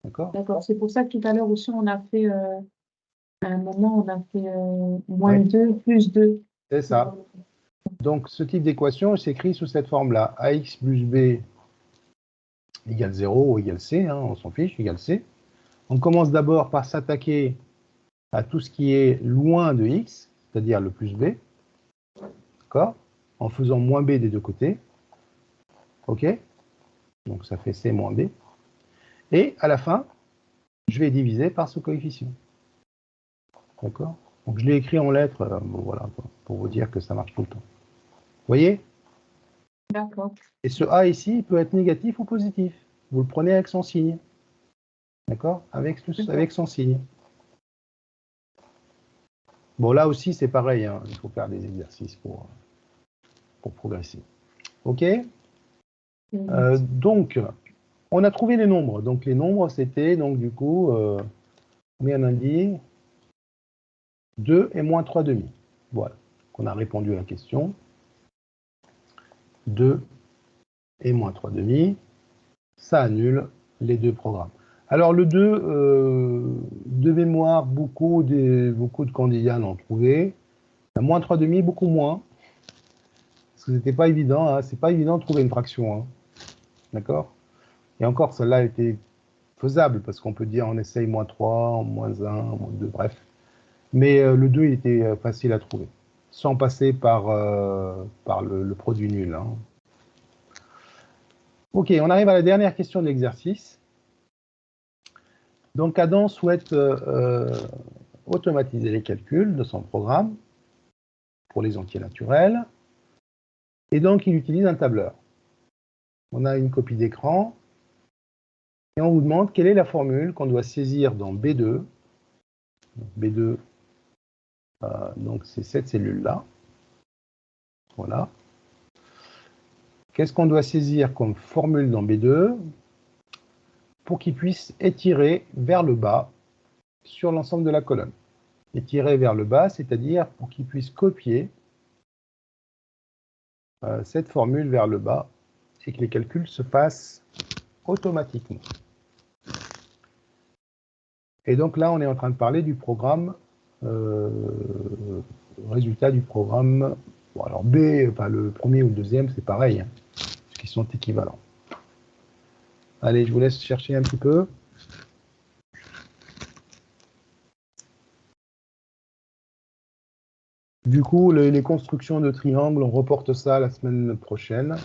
D'accord? D'accord. C'est pour ça que tout à l'heure aussi, on a fait, à un moment, on a fait moins 2 plus 2. C'est ça. Donc, ce type d'équation s'écrit sous cette forme-là. Ax plus b égale 0 ou égale c, hein, on s'en fiche, égale c. On commence d'abord par s'attaquer à tout ce qui est loin de x, c'est-à-dire le plus b. D'accord? En faisant moins b des deux côtés. OK? Donc, ça fait c moins b. Et à la fin, je vais diviser par ce coefficient. D'accord? Donc, je l'ai écrit en lettres, voilà, pour vous dire que ça marche tout le temps. Vous voyez? D'accord. Et ce A ici, il peut être négatif ou positif. vous le prenez avec son signe. D'accord? Avec son signe. Bon, là aussi, c'est pareil, hein. Il faut faire des exercices pour progresser. OK? Donc, on a trouvé les nombres. Donc, les nombres, c'était, donc, du coup, combien on a dit? 2 et moins 3 demi. Voilà. On a répondu à la question. 2 et moins 3 demi, ça annule les deux programmes. Alors, le 2, de mémoire, beaucoup de candidats l'ont trouvé. La moins 3 demi, beaucoup moins. Parce que c'était pas évident, hein. C'est pas évident de trouver une fraction. Hein. D'accord? Et encore, celle-là était faisable, parce qu'on peut dire on essaye moins 3, moins 1, moins 2, bref. Mais le 2, il était facile à trouver, sans passer par le produit nul. Hein. OK, on arrive à la dernière question de l'exercice. Donc, Adam souhaite automatiser les calculs de son programme pour les entiers naturels. Et donc, il utilise un tableur. On a une copie d'écran. Et on vous demande quelle est la formule qu'on doit saisir dans B2. B2, donc c'est cette cellule-là. Voilà. Qu'est-ce qu'on doit saisir comme formule dans B2 pour qu'il puisse étirer vers le bas sur l'ensemble de la colonne? Étirer vers le bas, c'est-à-dire pour qu'il puisse copier cette formule vers le bas et que les calculs se fassent automatiquement. Et donc là, on est en train de parler du programme, résultat du programme. Bon, alors B, enfin le premier ou le deuxième, c'est pareil, hein, parce qu'ils sont équivalents. Allez, je vous laisse chercher un petit peu. Du coup, les constructions de triangles, on reporte ça la semaine prochaine.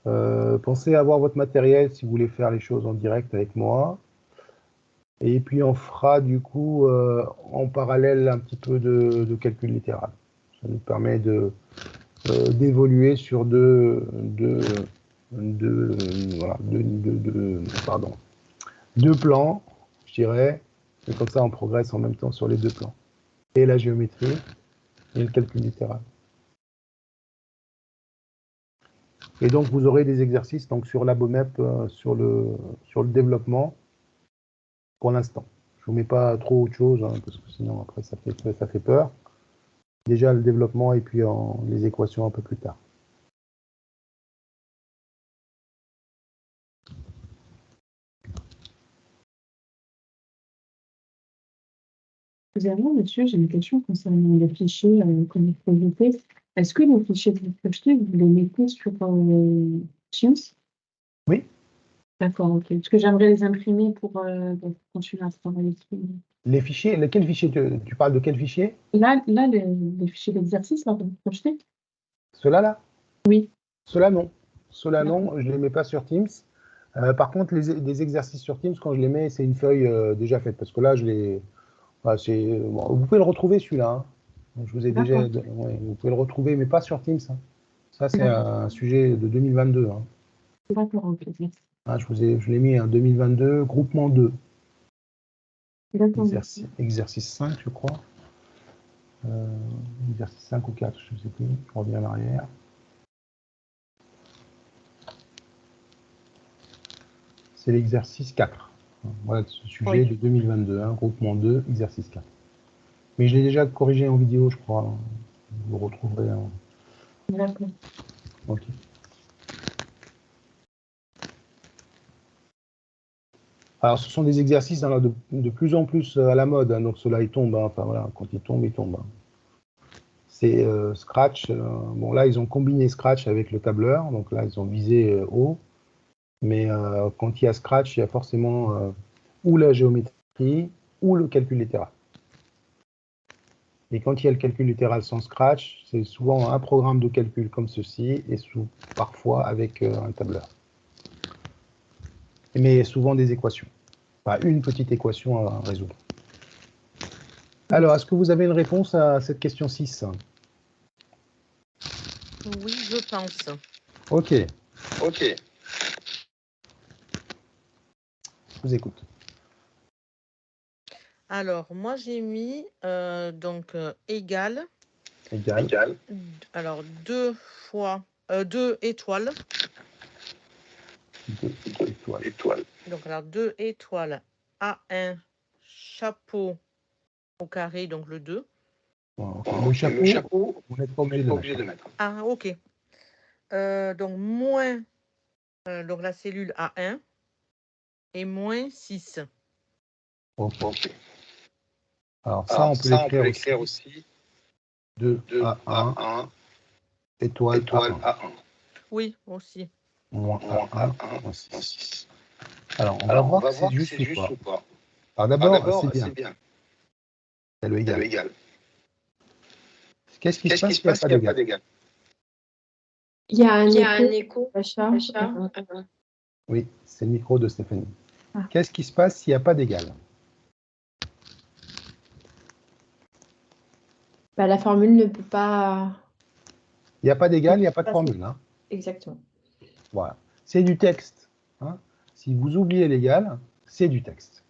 Pensez à avoir votre matériel si vous voulez faire les choses en direct avec moi. Et puis, on fera du coup en parallèle un petit peu de calcul littéral. Ça nous permet d'évoluer sur deux plans, je dirais. Et comme ça, on progresse en même temps sur les deux plans. Et la géométrie et le calcul littéral. Et donc, vous aurez des exercices donc, sur l'ABOMEP, sur le développement, pour l'instant. Je ne vous mets pas trop autre chose, hein, parce que sinon, après, ça fait peur. Déjà, le développement et puis les équations un peu plus tard. Excusez-moi, monsieur, j'ai une question concernant les fichiers connectivité. Est-ce que les fichiers de projetés, vous les mettez sur Teams? Oui. D'accord, ok. Parce que j'aimerais les imprimer pour continuer à travailler dessus. Les fichiers, quel fichier tu parles de quel fichier? Là les fichiers d'exercice, là, de projetés? Ceux-là, là? Oui. Ceux-là, non. Ceux-là, non, je ne les mets pas sur Teams. Par contre, des exercices sur Teams, quand je les mets, c'est une feuille déjà faite. Parce que là, je les... Bon, vous pouvez le retrouver, celui-là. Hein. Je vous ai déjà... Ouais, vous pouvez le retrouver, mais pas sur Teams. Hein. Ça, c'est un sujet de 2022. Hein. D'accord, ok. Ah, je l'ai mis en 2022, groupement 2. Exercice 5, je crois. Exercice 5 ou 4, je ne sais plus. Je reviens en arrière. C'est l'exercice 4. Voilà ce sujet de 2022, hein, groupement 2, exercice 4. Mais je l'ai déjà corrigé en vidéo, je crois. Vous le retrouverez. D'accord. Ok. Alors, ce sont des exercices de plus en plus à la mode, hein, donc ceux-là, ils tombent. Hein, enfin, voilà, quand ils tombent, ils tombent. Hein. C'est Scratch. Bon, là, ils ont combiné Scratch avec le tableur. Donc là, ils ont visé haut. Mais quand il y a Scratch, il y a forcément ou la géométrie ou le calcul littéral. Et quand il y a le calcul littéral sans Scratch, c'est souvent un programme de calcul comme ceci et parfois avec un tableur. Mais souvent des équations. Enfin, une petite équation à résoudre. Alors, est-ce que vous avez une réponse à cette question 6? Oui, je pense. Ok. Je vous écoute. Alors, moi, j'ai mis donc égal. Égal. Alors, 2 fois 2 étoiles. 2 étoiles. Donc, alors, 2 étoiles A1 chapeau au carré, donc le 2. Le chapeau, vous n'êtes pas obligé de le mettre. Ah, ok. Donc, moins donc la cellule A1 et moins 6. Ok. Alors ça, on peut l'écrire aussi. 2 A1 étoile A1. Oui, aussi. Moins A1 moins 6. Alors, on va voir si c'est juste ou pas. Alors d'abord, c'est bien. C'est le égal. Qu'est-ce qui se passe s'il n'y a pas d'égal? Il y a un écho, Sacha. Oui, c'est le micro de Stéphanie. Ah. Qu'est-ce qui se passe s'il n'y a pas d'égal? La formule ne peut pas... Il n'y a pas d'égal, il n'y a pas de formule. Hein. Exactement. Voilà. C'est du texte. Hein. Si vous oubliez l'égal, c'est du texte.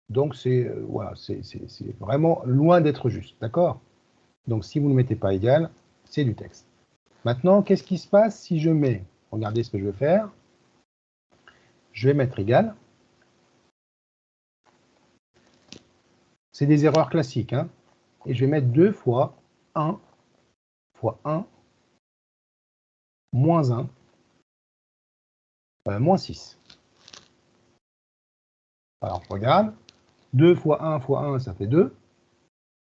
Donc, c'est voilà, c'est vraiment loin d'être juste. D'accord? Donc, si vous ne mettez pas égal, c'est du texte. Maintenant, qu'est-ce qui se passe si je mets, regardez ce que je vais faire, je vais mettre égal. C'est des erreurs classiques. Hein, et je vais mettre 2 fois 1 fois 1 moins 1 moins 6. Alors, je regarde. 2 fois 1 fois 1, ça fait 2.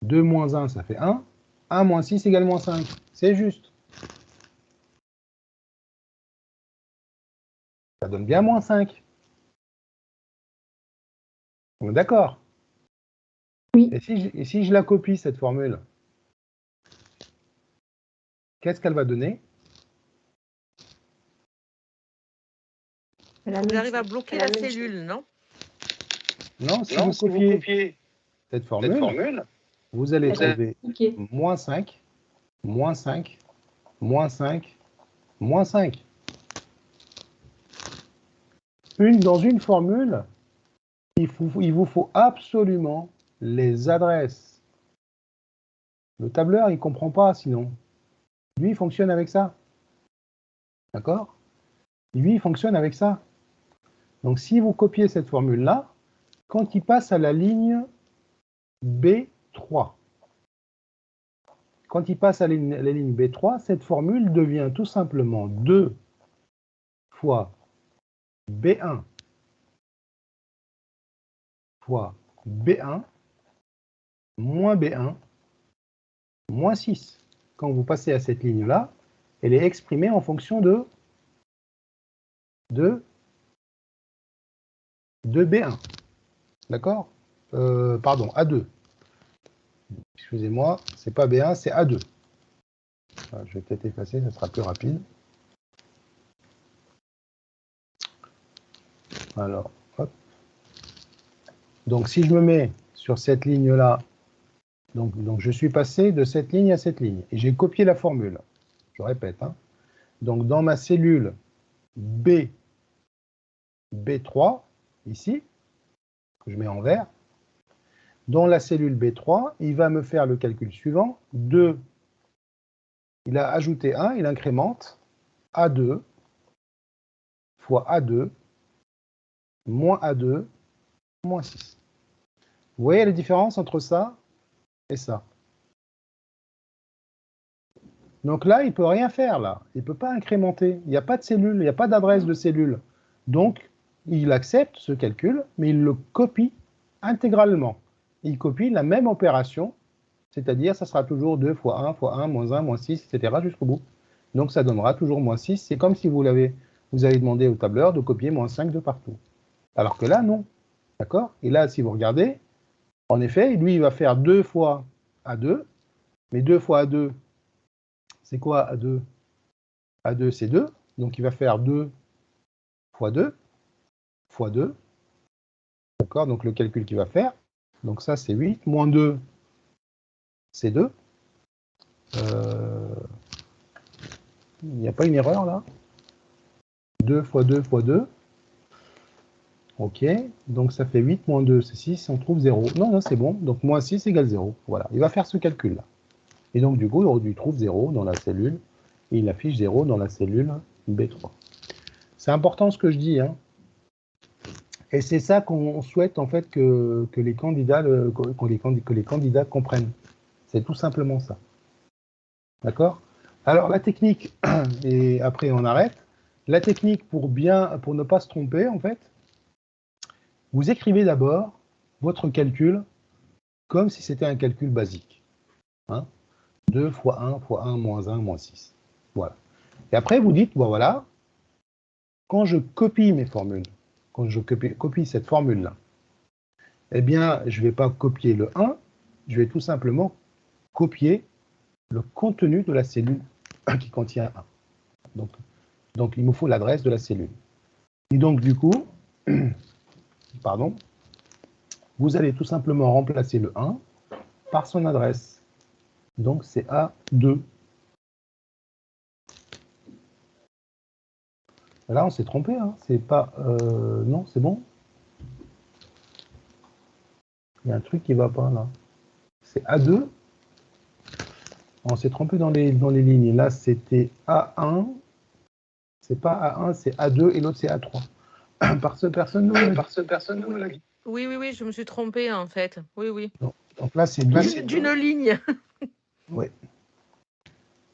2 moins 1, ça fait 1. 1 moins 6 égale moins 5. C'est juste. Ça donne bien moins 5. On est d'accord? Oui. Et si je la copie, cette formule, qu'est-ce qu'elle va donner? J'arrive à bloquer la cellule, non? Non, si vous copiez cette formule, vous allez trouver moins 5, moins 5, moins 5, moins 5. Dans une formule, il vous faut absolument les adresses. Le tableur, il ne comprend pas sinon. Lui, il fonctionne avec ça. D'accord? Lui, il fonctionne avec ça. Donc, si vous copiez cette formule-là, quand il passe à la ligne B3, quand il passe à la ligne B3, cette formule devient tout simplement 2 fois B1 fois B1 moins B1 moins 6. Quand vous passez à cette ligne-là, elle est exprimée en fonction de B1. D'accord? Pardon, A2. Excusez-moi, c'est pas B1, c'est A2. Je vais peut-être effacer, ça sera plus rapide. Alors, hop. Donc, si je me mets sur cette ligne-là, donc je suis passé de cette ligne à cette ligne, et j'ai copié la formule. Je répète. Hein. Donc, dans ma cellule B3, ici, que je mets en vert, dans la cellule B3, il va me faire le calcul suivant. 2, il a ajouté 1, il incrémente A2 fois A2 moins A2 moins 6. Vous voyez la différence entre ça et ça? Donc là, il ne peut rien faire. Là. Il ne peut pas incrémenter. Il n'y a pas de cellule, il n'y a pas d'adresse de cellule. Donc, il accepte ce calcul, mais il le copie intégralement. Il copie la même opération, c'est-à-dire ça sera toujours 2 fois 1, moins 1, moins 6, etc. jusqu'au bout. Donc, ça donnera toujours moins 6. C'est comme si vous avez demandé au tableur de copier moins 5 de partout. Alors que là, non. D'accord? Et là, si vous regardez, en effet, lui, il va faire 2 fois A2, mais 2 fois A2, c'est quoi A2? A2, c'est 2, donc il va faire 2 fois 2 fois 2. D'accord? Donc le calcul qu'il va faire, donc ça c'est 8, moins 2, c'est 2. Il n'y a pas une erreur là? 2 fois 2 fois 2. OK, donc ça fait 8 moins 2, c'est 6, on trouve 0. Non, non, c'est bon, donc moins 6 égale 0. Voilà, il va faire ce calcul-là. Et donc, du coup, il trouve 0 dans la cellule, et il affiche 0 dans la cellule B3. C'est important ce que je dis, hein. Et c'est ça qu'on souhaite, en fait, que les candidats, que les candidats comprennent. C'est tout simplement ça. D'accord? Alors, la technique, et après on arrête, la technique pour ne pas se tromper, en fait, vous écrivez d'abord votre calcul comme si c'était un calcul basique. Hein? 2 fois 1 fois 1 moins 1 moins 6. Voilà. Et après, vous dites, bon voilà, quand je copie mes formules, quand je copie cette formule-là, eh bien, je ne vais pas copier le 1, je vais tout simplement copier le contenu de la cellule qui contient 1. Donc il me faut l'adresse de la cellule. Et donc, du coup, pardon, vous allez tout simplement remplacer le 1 par son adresse. Donc, c'est A2. Là, on s'est trompé. Hein. C'est pas... non, c'est bon. Il y a un truc qui ne va pas, là. C'est A2. On s'est trompé dans les lignes. Là, c'était A1. C'est pas A1, c'est A2 et l'autre, c'est A3. Personne ne l'a dit. Oui, je me suis trompée, en fait. Oui. Donc là, c'est d'une ligne. Oui.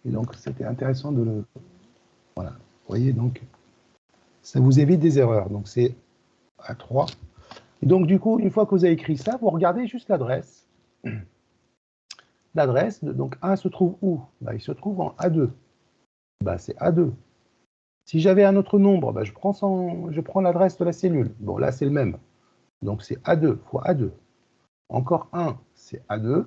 Et donc, c'était intéressant de le... Voilà. Vous voyez, donc, ça vous évite des erreurs. Donc, c'est A3. Et donc, du coup, une fois que vous avez écrit ça, vous regardez juste l'adresse. L'adresse, donc 1 se trouve où? Il se trouve en A2. C'est A2. Si j'avais un autre nombre, je prends l'adresse de la cellule. Bon, là, c'est le même. Donc, c'est A2 fois A2. Encore 1, c'est A2,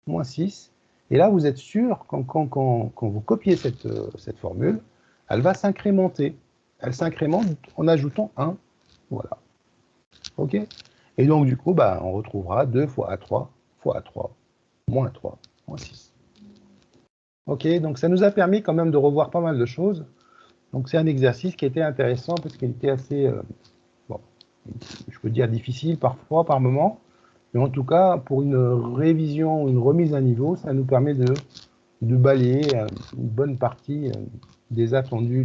moins 6. Et là, vous êtes sûr, quand vous copiez cette formule, elle va s'incrémenter. Elle s'incrémente en ajoutant 1. Voilà. OK? Et donc, du coup, on retrouvera 2 fois A3 fois A3, moins 3, moins 6. OK? Donc, ça nous a permis quand même de revoir pas mal de choses. Donc, c'est un exercice qui était intéressant parce qu'il était assez, je peux dire difficile parfois, par moment. Mais en tout cas, pour une révision, une remise à niveau, ça nous permet de balayer une bonne partie des attendus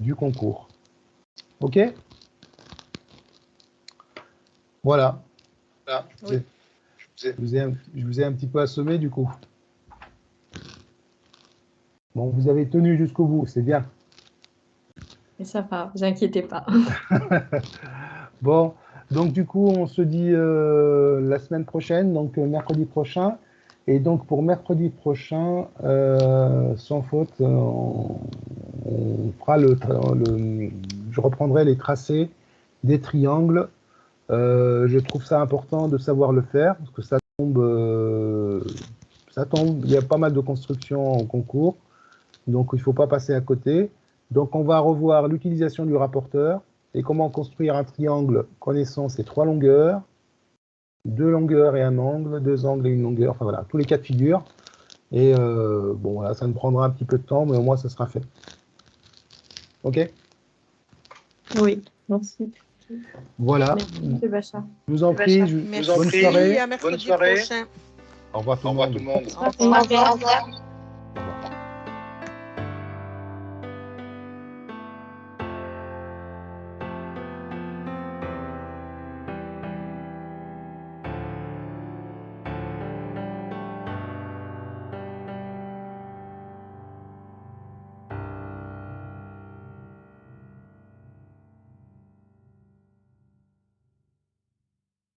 du concours. OK? Voilà. Oui. Je vous ai un petit peu assommé, du coup. Bon, vous avez tenu jusqu'au bout, c'est bien. Mais ça va, vous inquiétez pas. Bon, donc du coup, on se dit la semaine prochaine, donc mercredi prochain. Et donc pour mercredi prochain, sans faute, on fera je reprendrai les tracés des triangles. Je trouve ça important de savoir le faire, parce que ça tombe, il y a pas mal de constructions en concours, donc il ne faut pas passer à côté. Donc on va revoir l'utilisation du rapporteur et comment construire un triangle connaissant ses 3 longueurs, 2 longueurs et un angle, 2 angles et une longueur, enfin voilà, tous les cas de figure. Et bon, voilà, ça nous prendra un petit peu de temps, mais au moins ça sera fait. OK? Oui, merci. Voilà. Merci, Bachar. Je vous en prie, bonne soirée. À mercredi prochain. Au revoir tout le monde. Au revoir.